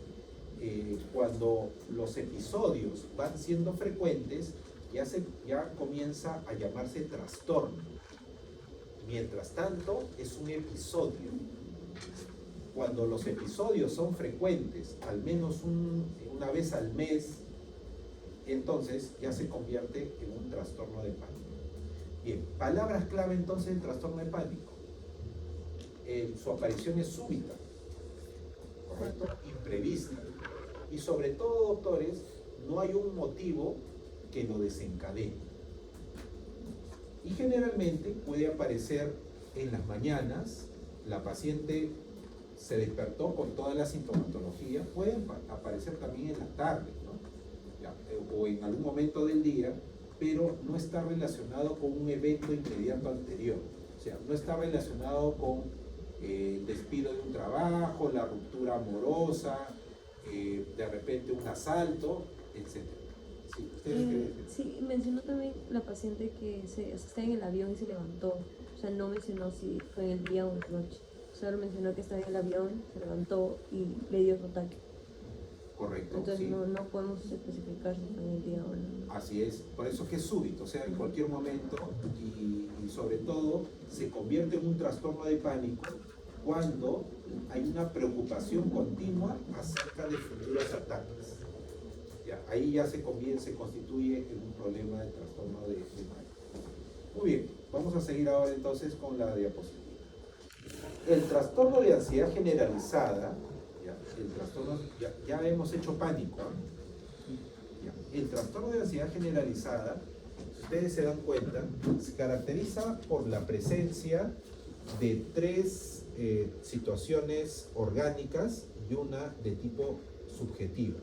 cuando los episodios van siendo frecuentes, ya comienza a llamarse trastorno. Mientras tanto, es un episodio. Cuando los episodios son frecuentes, al menos una vez al mes, entonces ya se convierte en un trastorno de pánico. Bien, palabras clave entonces del trastorno de pánico. Su aparición es súbita, ¿correcto? Imprevista. Y sobre todo, doctores, no hay un motivo que lo desencadene. Y generalmente puede aparecer en las mañanas, la paciente se despertó con toda la sintomatología, puede aparecer también en la tarde, ¿no? Ya, o en algún momento del día, pero no está relacionado con un evento inmediato anterior. O sea, no está relacionado con el despido de un trabajo, la ruptura amorosa, de repente un asalto, etc. Sí, ¿ustedes qué dicen? Sí, mencionó también la paciente que está en el avión y se levantó. O sea, no mencionó si fue en el día o en la noche. Solo mencionó que estaba en el avión, se levantó y le dio su ataque. Correcto. Entonces sí. no podemos especificar si fue en el día o en la noche. Así es, por eso es que es súbito, o sea, en cualquier momento, y sobre todo se convierte en un trastorno de pánico cuando hay una preocupación continua acerca de futuros ataques. Ya, ahí ya se constituye en un problema de trastorno de pánico. Muy bien, vamos a seguir ahora entonces con la diapositiva. El trastorno de ansiedad generalizada, ya hemos hecho pánico. El trastorno de ansiedad generalizada, si ustedes se dan cuenta, se caracteriza por la presencia de 3 situaciones orgánicas y una de tipo subjetiva.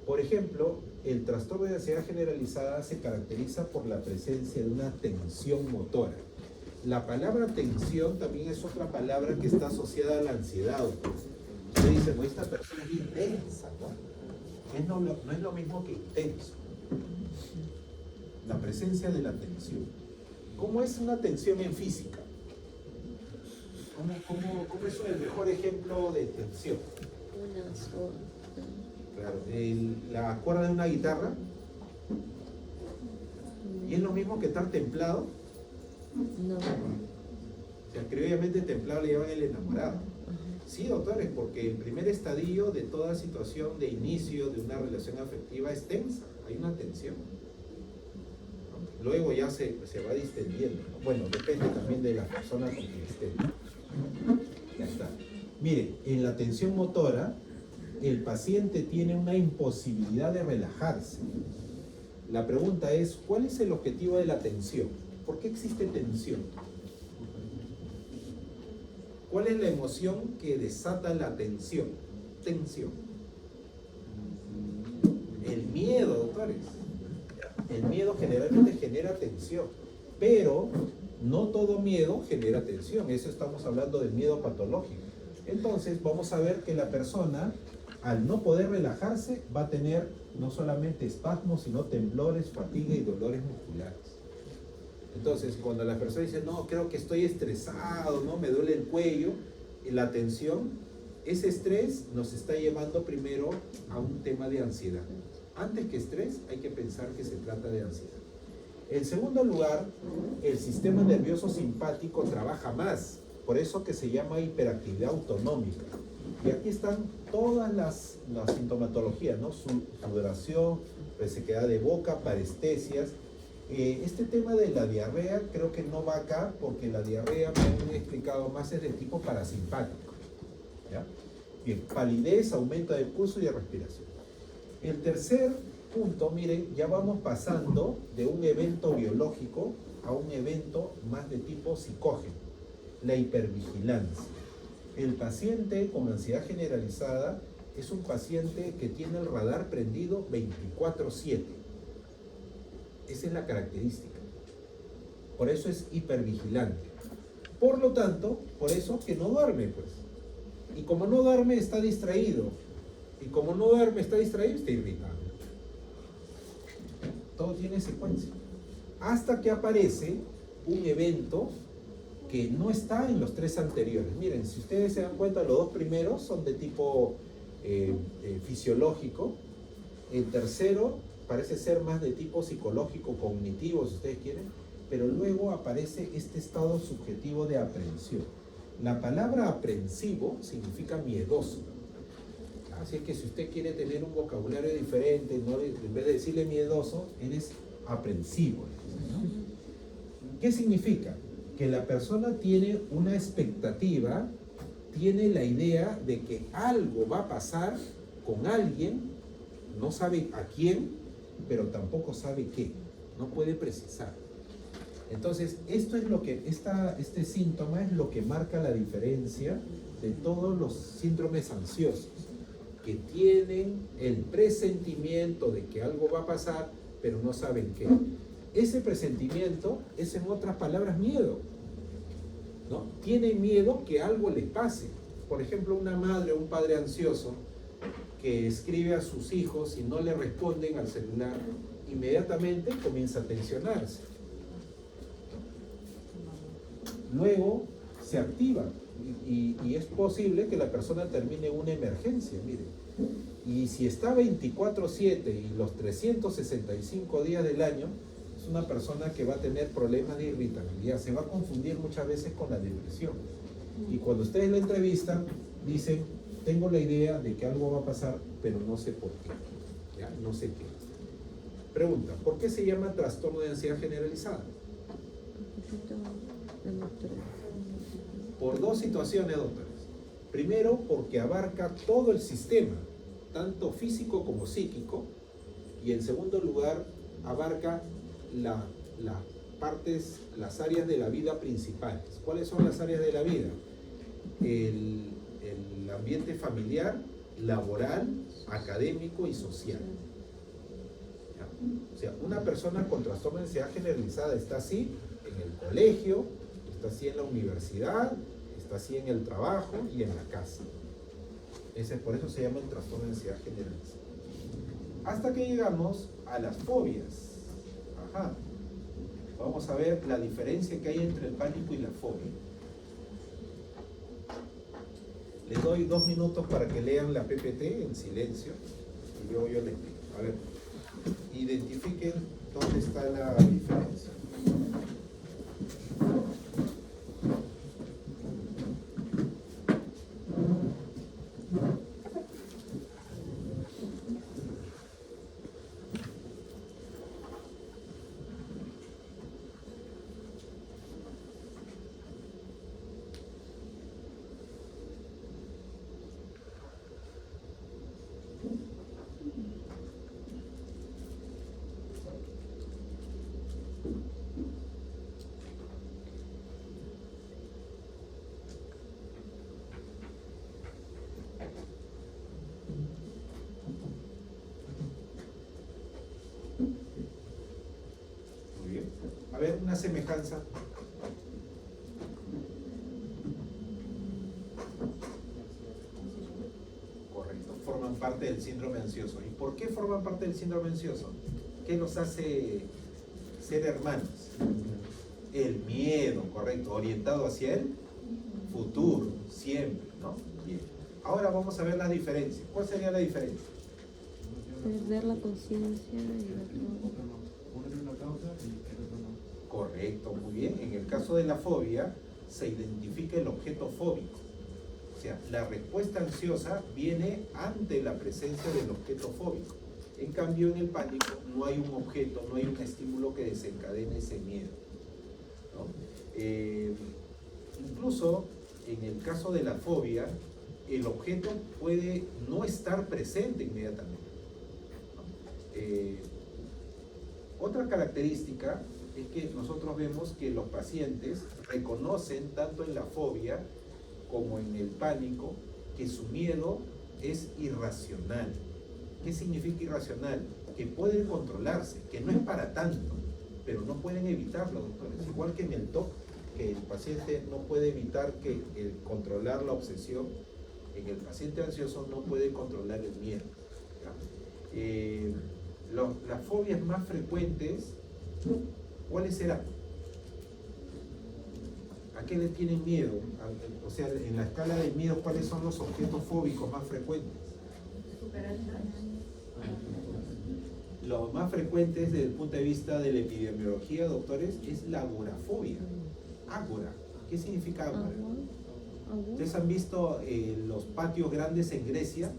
Por ejemplo, el trastorno de ansiedad generalizada se caracteriza por la presencia de una tensión motora. La palabra tensión también es otra palabra que está asociada a la ansiedad. Usted dice, no, esta persona es intensa, ¿no? No es lo mismo que intenso. La presencia de la tensión. ¿Cómo es una tensión en física? ¿Cómo es el mejor ejemplo de tensión? Una sola. Claro, la cuerda de una guitarra. ¿Y es lo mismo que estar templado? No. O sea, criolmente templado le llaman el enamorado. Sí, doctores, porque el primer estadio de toda situación de inicio de una relación afectiva es tensa, hay una tensión. Luego ya se va distendiendo, ¿no? Bueno, depende también de la persona con quien esté. Ya está. Mire, en la tensión motora, el paciente tiene una imposibilidad de relajarse. La pregunta es, ¿cuál es el objetivo de la tensión? ¿Por qué existe tensión? ¿Cuál es la emoción que desata la tensión? Tensión. El miedo, doctores. El miedo generalmente genera tensión, pero no todo miedo genera tensión. Eso estamos hablando del miedo patológico. Entonces vamos a ver que la persona, al no poder relajarse, va a tener no solamente espasmos, sino temblores, fatiga y dolores musculares. Entonces, cuando la persona dice, no, creo que estoy estresado, no, me duele el cuello, y la tensión, ese estrés nos está llevando primero a un tema de ansiedad. Antes que estrés, hay que pensar que se trata de ansiedad. En segundo lugar, el sistema nervioso simpático trabaja más, por eso que se llama hiperactividad autonómica. Y aquí están todas las sintomatologías, ¿no? Sudoración, resequedad de boca, parestesias. Este tema de la diarrea creo que no va acá, porque la diarrea, me han explicado más, es de tipo parasimpático, ¿ya? Bien, palidez, aumento de pulso y de respiración. El tercer punto, miren, ya vamos pasando de un evento biológico a un evento más de tipo psicógeno, la hipervigilancia. El paciente con ansiedad generalizada es un paciente que tiene el radar prendido 24/7. Esa es la característica. Por eso es hipervigilante. Por lo tanto, por eso que no duerme, pues. Y como no duerme, está distraído. Y como no duerme, está distraído, está irritado. Todo tiene secuencia. Hasta que aparece un evento que no está en los tres anteriores. Miren, si ustedes se dan cuenta, los dos primeros son de tipo fisiológico. El tercero parece ser más de tipo psicológico, cognitivo, si ustedes quieren, pero luego aparece este estado subjetivo de aprehensión. La palabra aprensivo significa miedoso. Así es que si usted quiere tener un vocabulario diferente, no, en vez de decirle miedoso, eres aprensivo, ¿no? ¿Qué significa? Que la persona tiene una expectativa, tiene la idea de que algo va a pasar con alguien, no sabe a quién, pero tampoco sabe qué, no puede precisar. Entonces, esto es lo que, este síntoma es lo que marca la diferencia de todos los síndromes ansiosos, que tienen el presentimiento de que algo va a pasar, pero no saben qué. Ese presentimiento es, en otras palabras, miedo, ¿no? Tienen miedo que algo les pase. Por ejemplo, una madre o un padre ansioso que escribe a sus hijos y no le responden al celular, inmediatamente comienza a tensionarse. Luego se activa y es posible que la persona termine una emergencia, miren. Y si está 24/7 y los 365 días del año, es una persona que va a tener problemas de irritabilidad, se va a confundir muchas veces con la depresión. Y cuando ustedes la entrevistan, dicen, tengo la idea de que algo va a pasar, pero no sé por qué, ¿ya? No sé qué. Pregunta, ¿por qué se llama trastorno de ansiedad generalizada? Por dos situaciones, doctores. Primero, porque abarca todo el sistema, tanto físico como psíquico, y en segundo lugar, abarca las áreas de la vida principales. ¿Cuáles son las áreas de la vida? El ambiente familiar, laboral, académico y social. ¿Ya? O sea, una persona con trastorno de ansiedad generalizada está así en el colegio, está así en la universidad, está así en el trabajo y en la casa. Por eso se llama el trastorno de ansiedad generalizada. Hasta que llegamos a las fobias. Ajá. Vamos a ver la diferencia que hay entre el pánico y la fobia. Les doy 2 minutos para que lean la PPT en silencio y luego yo les digo. A ver, identifiquen dónde está la diferencia. A ver, una semejanza. Correcto, forman parte del síndrome ansioso. ¿Y por qué forman parte del síndrome ansioso? ¿Qué los hace ser hermanos? El miedo, correcto, orientado hacia el futuro, siempre, ¿no? Bien. Ahora vamos a ver las diferencias. ¿Cuál sería la diferencia? Perder la conciencia y Correcto, muy bien. En el caso de la fobia, se identifica el objeto fóbico. O sea, la respuesta ansiosa viene ante la presencia del objeto fóbico. En cambio, en el pánico no hay un objeto, no hay un estímulo que desencadene ese miedo, ¿no? Incluso en el caso de la fobia, el objeto puede no estar presente inmediatamente, ¿no? Otra característica es que nosotros vemos que los pacientes reconocen tanto en la fobia como en el pánico que su miedo es irracional. ¿Qué significa irracional? Que pueden controlarse, que no es para tanto, pero no pueden evitarlo, doctores. Igual que en el TOC, que el paciente no puede evitar controlar la obsesión, en el paciente ansioso no puede controlar el miedo, ¿ya? Las fobias más frecuentes, ¿cuáles serán? ¿A qué le tienen miedo? O sea, en la escala de miedo, ¿cuáles son los objetos fóbicos más frecuentes? Lo más frecuente desde el punto de vista de la epidemiología, doctores, es la agorafobia. Ágora. ¿Qué significa ágora? Ustedes han visto los patios grandes en Grecia,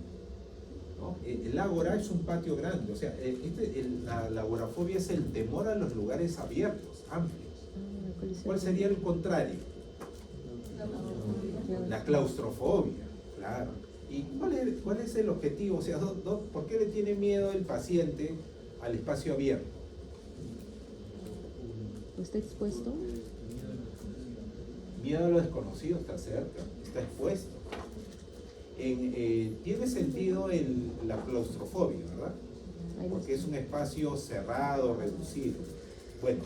¿no? El ágora es un patio grande, o sea, la agorafobia es el temor a los lugares abiertos, amplios. ¿Cuál sería el contrario? La claustrofobia, claro. ¿Y cuál es el objetivo? O sea, ¿por qué le tiene miedo el paciente al espacio abierto? ¿Está expuesto? Miedo a lo desconocido, está cerca, está expuesto. Tiene sentido la claustrofobia, ¿verdad? Porque es un espacio cerrado, reducido. Bueno,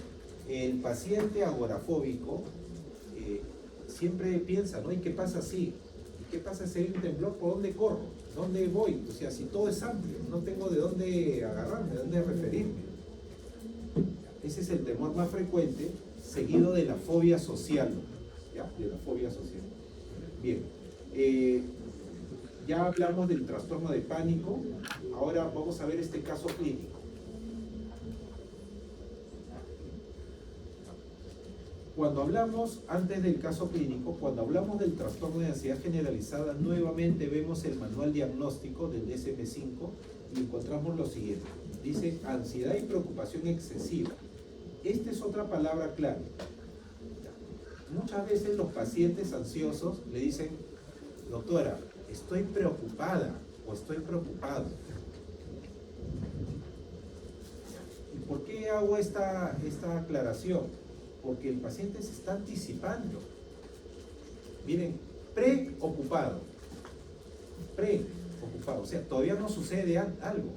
el paciente agorafóbico siempre piensa, ¿no? ¿Y qué pasa si? ¿Qué pasa si hay un temblor? ¿Por dónde corro? ¿Dónde voy? O sea, si todo es amplio, no tengo de dónde agarrarme, de dónde referirme. Ese es el temor más frecuente, seguido de la fobia social, ¿ya? De la fobia social. Bien, ya hablamos del trastorno de pánico, ahora vamos a ver este caso clínico. Cuando hablamos, antes del caso clínico, cuando hablamos del trastorno de ansiedad generalizada, nuevamente vemos el manual diagnóstico del DSM-5 y encontramos lo siguiente. Dice ansiedad y preocupación excesiva. Esta es otra palabra clave. Muchas veces los pacientes ansiosos le dicen, doctora, estoy preocupada o estoy preocupado. ¿Y por qué hago esta aclaración? Porque el paciente se está anticipando. Miren, preocupado, o sea, todavía no sucede algo,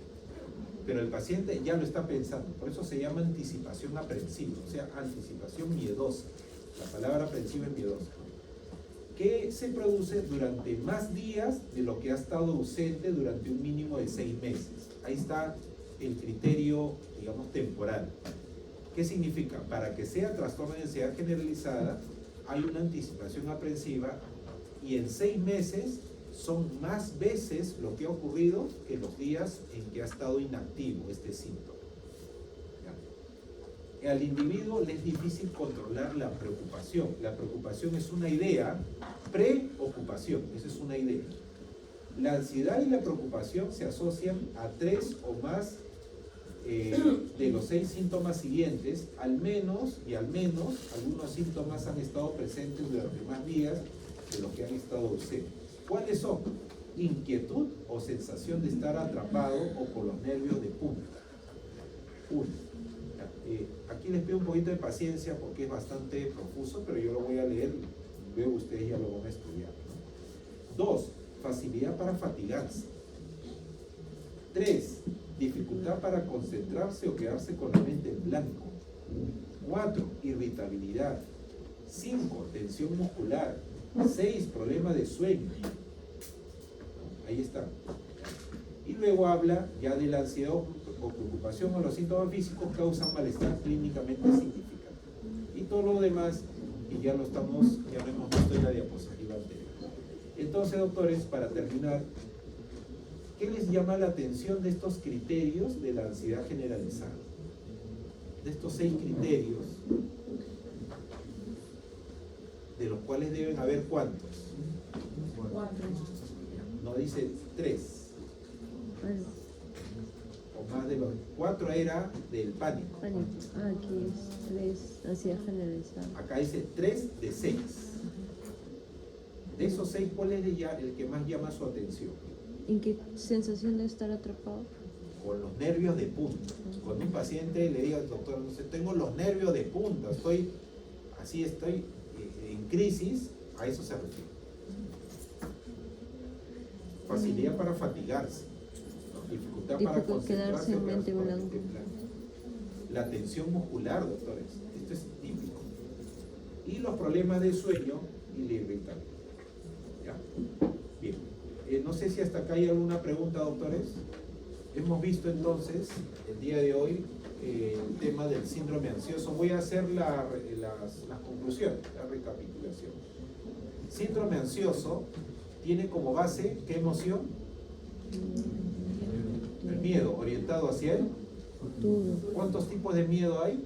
pero el paciente ya lo está pensando. Por eso se llama anticipación aprensiva, o sea, anticipación miedosa. La palabra aprensiva es miedosa, que se produce durante más días de lo que ha estado ausente durante un mínimo de 6 meses. Ahí está el criterio, digamos, temporal. ¿Qué significa? Para que sea trastorno de ansiedad generalizada, hay una anticipación aprensiva y en 6 meses son más veces lo que ha ocurrido que los días en que ha estado inactivo este síntoma. ¿Ya? Al individuo le es difícil controlar la preocupación. La preocupación es una idea, preocupación, esa es una idea. La ansiedad y la preocupación se asocian a 3 o más de los 6 síntomas siguientes, al menos algunos síntomas han estado presentes durante más días de los que han estado ausentes. ¿Cuáles son? Inquietud o sensación de estar atrapado o con los nervios de punta. Aquí les pido un poquito de paciencia porque es bastante profuso, pero yo lo voy a leer y luego ustedes ya lo van a estudiar, ¿no? 2. Facilidad para fatigarse. 3. Dificultad para concentrarse o quedarse con la mente en blanco. 4. Irritabilidad. 5. Tensión muscular. 6. Problema de sueño. Ahí está. Y luego habla ya de la ansiedad o preocupación o los síntomas físicos causan malestar clínicamente significativo. Y todo lo demás, y ya lo hemos visto en la diapositiva anterior. Entonces, doctores, para terminar, ¿qué les llama la atención de estos criterios de la ansiedad generalizada? De estos 6 criterios, de los cuales deben haber ¿cuántos? No dice 3 Bueno, o más de los 4 era del pánico. pánico. Ah, aquí es 3, ansiedad generalizada. Acá dice 3 de 6. De esos 6, ¿cuál es el que más llama su atención? ¿En qué sensación de estar atrapado? Con los nervios de punta. Cuando un paciente le diga al doctor, no sé, tengo los nervios de punta, estoy en crisis, a eso se refiere. Facilidad para fatigarse, ¿no? Dificultad para concentrarse, quedarse en mente para blanca. contemplar. La tensión muscular, doctores, esto es típico. Y los problemas de sueño y la irritabilidad. ¿Ya? Bien. No sé si hasta acá hay alguna pregunta, doctores. Hemos visto entonces, el día de hoy, el tema del síndrome ansioso. Voy a hacer las conclusiones, la recapitulación. Síndrome ansioso tiene como base, ¿qué emoción? El miedo, orientado hacia él. Todo. ¿Cuántos tipos de miedo hay?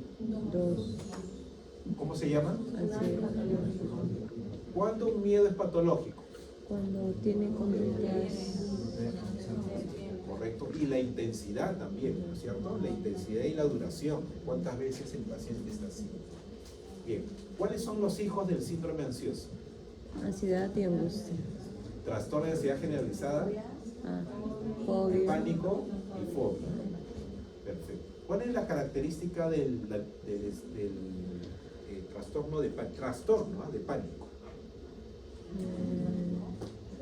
2. ¿Cómo se llaman? Ansiedad. ¿Cuándo un miedo es patológico? Cuando tiene conductas. Correcto. Y la intensidad también, ¿no es cierto? La intensidad y la duración. ¿Cuántas veces el paciente está así? Bien. ¿Cuáles son los hijos del síndrome ansioso? Ansiedad y angustia. Trastorno de ansiedad generalizada, Fobia. pánico y fobia. Perfecto. ¿Cuál es la característica del trastorno de pánico?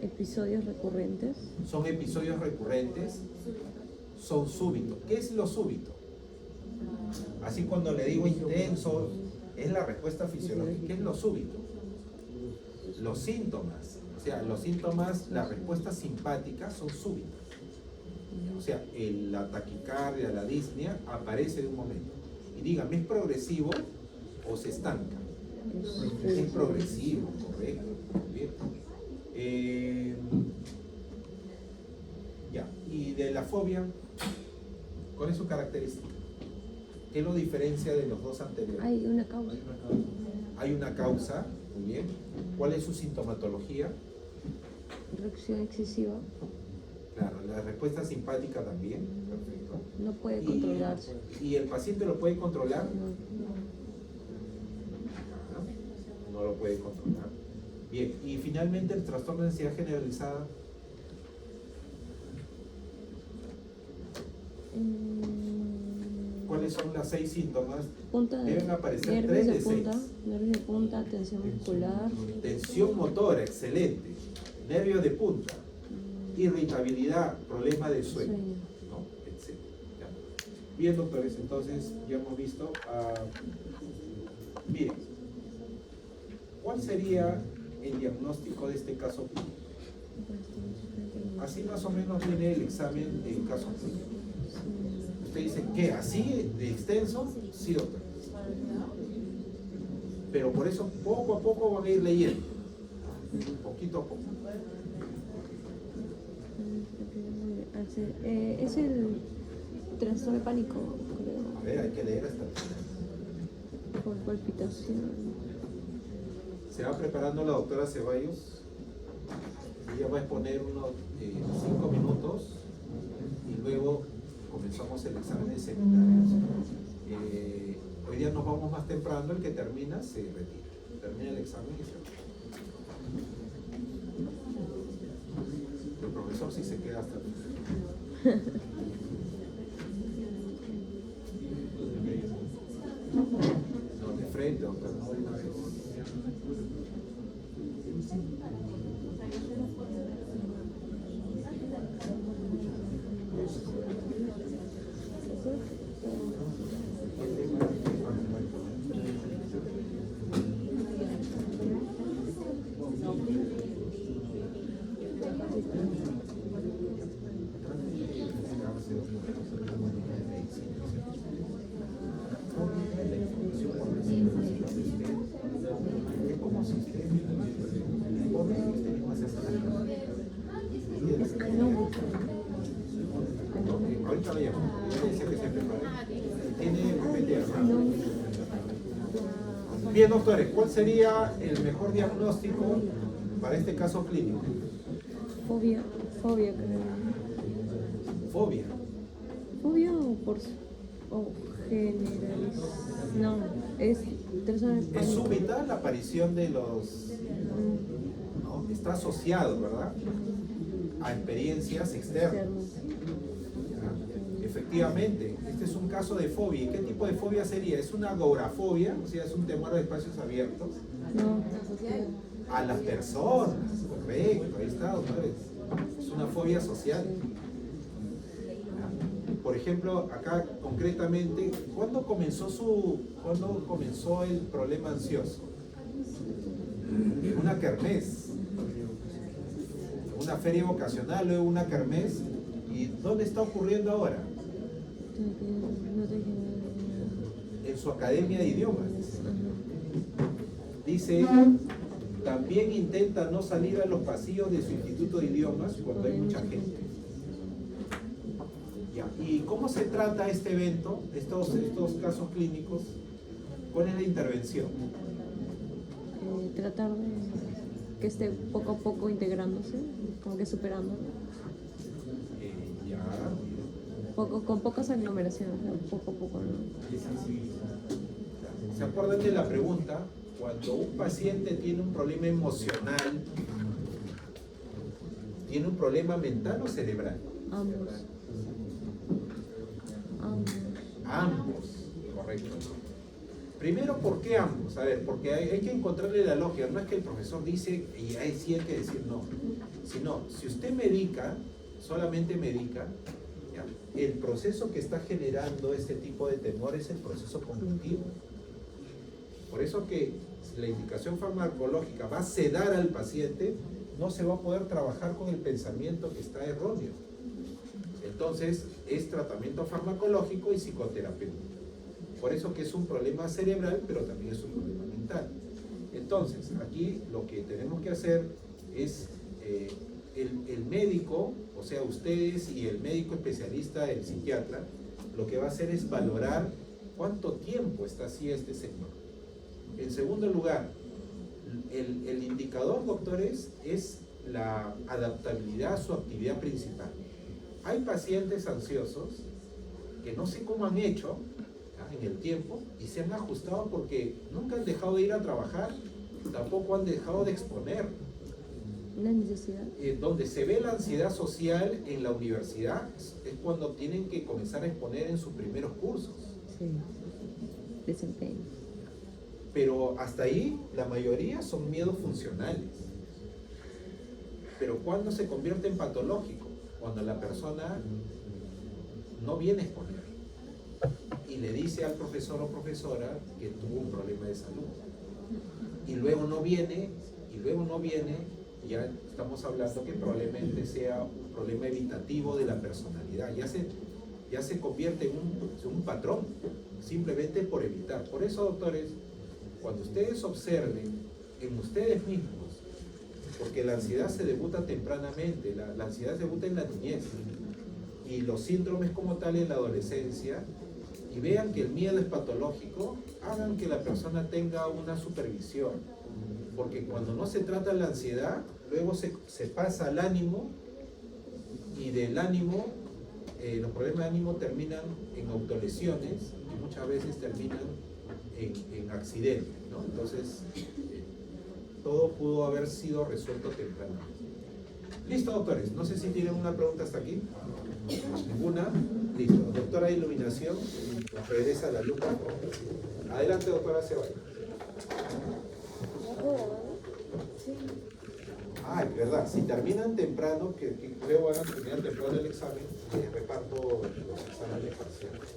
Episodios recurrentes. Son episodios recurrentes, son súbitos. ¿Qué es lo súbito? Así cuando le digo intenso, es la respuesta fisiológica. ¿Qué es lo súbito? Los síntomas. O sea, los síntomas, la respuesta simpática son súbitas. O sea, la taquicardia, la disnea aparece de un momento. Y dígame, ¿es progresivo o se estanca? Es progresivo, correcto. Bien. Ya, y de la fobia, ¿cuál es su característica? ¿Qué lo diferencia de los dos anteriores? Hay una causa. Hay una causa, muy bien. ¿Cuál es su sintomatología? Reacción excesiva. Claro, la respuesta simpática también. Perfecto. No puede controlarse. ¿Y el paciente lo puede controlar? No lo puede controlar. Bien, y finalmente el trastorno de ansiedad generalizada. ¿Cuáles son las 6 síntomas? Punta de, Deben aparecer nervios 3 de de 6. punta, nervios de punta, tensión muscular. Tensión motora, excelente. Nervios de punta. Irritabilidad, problema de sueño. ¿No? Etcétera. Ya. Bien, doctores, entonces ya hemos visto. Miren, ¿cuál sería el diagnóstico de este caso clínico? Así más o menos viene el examen del caso clínico. Usted dice, ¿qué? ¿Así de extenso? Sí, doctor. Pero por eso poco a poco van a ir leyendo. Poquito a poco. Es el trastorno de pánico, creo. A ver, hay que leer hasta el final. Por palpitación. Se va preparando la doctora Ceballos. Ella va a exponer unos 5 minutos y luego comenzamos el examen de seminarios. Hoy día nos vamos más temprano, el que termina se retira. Termina el examen y se retira. El profesor sí se queda hasta el final. No, de frente, doctor, no de una vez. Ahorita lo llamo. Dice que se prepare. Tiene PPT, ¿no? Bien, doctores, ¿cuál sería el mejor diagnóstico para este caso clínico? Fobia creo. Fobia. Fobia o generaliz... No, es trastorno de Es pánico. súbita la aparición de los... ¿no? Está asociado, ¿verdad? A experiencias externas. Efectivamente, este es un caso de fobia. ¿Y qué tipo de fobia sería? ¿Es una agorafobia? O sea, es un temor a espacios abiertos. No, A las personas, correcto, ahí está, doctores. Es una fobia social. Por ejemplo, acá concretamente, ¿cuándo comenzó el problema ansioso? Una kermés, una feria vocacional, luego una kermés. ¿Y dónde está ocurriendo ahora? no te En su academia de idiomas. Dice, también intenta no salir a los pasillos de su instituto de idiomas cuando hay mucha gente. Ya. ¿Y cómo se trata este evento, estos casos clínicos? ¿Cuál es la intervención? tratar de que esté poco a poco integrándose, como que superando. Ya. Con pocas aglomeraciones, poco a poco, ¿no? ¿Se acuerdan de la pregunta? Cuando un paciente tiene un problema emocional, ¿tiene un problema mental o cerebral? Ambos. Ambos, correcto. Primero, ¿por qué ambos? A ver, porque hay que encontrarle la lógica. No es que el profesor dice y ahí sí hay que decir no. Sino, si usted medica, solamente medica, ¿ya? El proceso que está generando este tipo de temor es el proceso cognitivo. Por eso que la indicación farmacológica va a sedar al paciente, no se va a poder trabajar con el pensamiento que está erróneo. Entonces, es tratamiento farmacológico y psicoterapéutico. Por eso que es un problema cerebral, pero también es un problema mental. Entonces, aquí lo que tenemos que hacer es el médico, o sea, ustedes y el médico especialista, el psiquiatra, lo que va a hacer es valorar cuánto tiempo está así este señor. En segundo lugar, el indicador, doctores, es la adaptabilidad a su actividad principal. Hay pacientes ansiosos que no sé cómo han hecho en el tiempo y se han ajustado porque nunca han dejado de ir a trabajar, tampoco han dejado de exponer. ¿Una necesidad? Donde se ve la ansiedad social en la universidad es cuando tienen que comenzar a exponer en sus primeros cursos. Sí, desempeño. Pero hasta ahí la mayoría son miedos funcionales. Pero ¿cuándo se convierte en patológico? Cuando la persona no viene a exponer y le dice al profesor o profesora que tuvo un problema de salud y luego no viene, ya estamos hablando que probablemente sea un problema evitativo de la personalidad, ya se convierte en un patrón, simplemente por evitar. Por eso, doctores, cuando ustedes observen en ustedes mismos, porque la ansiedad se debuta tempranamente, la ansiedad se debuta en la niñez y los síndromes como tal en la adolescencia, y vean que el miedo es patológico, hagan que la persona tenga una supervisión, porque cuando no se trata la ansiedad, luego se pasa al ánimo, y del ánimo, los problemas de ánimo terminan en autolesiones y muchas veces terminan en accidentes, ¿no? Entonces, todo pudo haber sido resuelto tempranamente. Listo, doctores, no sé si tienen una pregunta hasta aquí. ¿Ninguna? Listo. Doctora de iluminación, regresa a la luz. Adelante, doctora Ceballos. Ah, es verdad, si terminan temprano, que luego van a terminar temprano el examen, les reparto los exámenes parciales.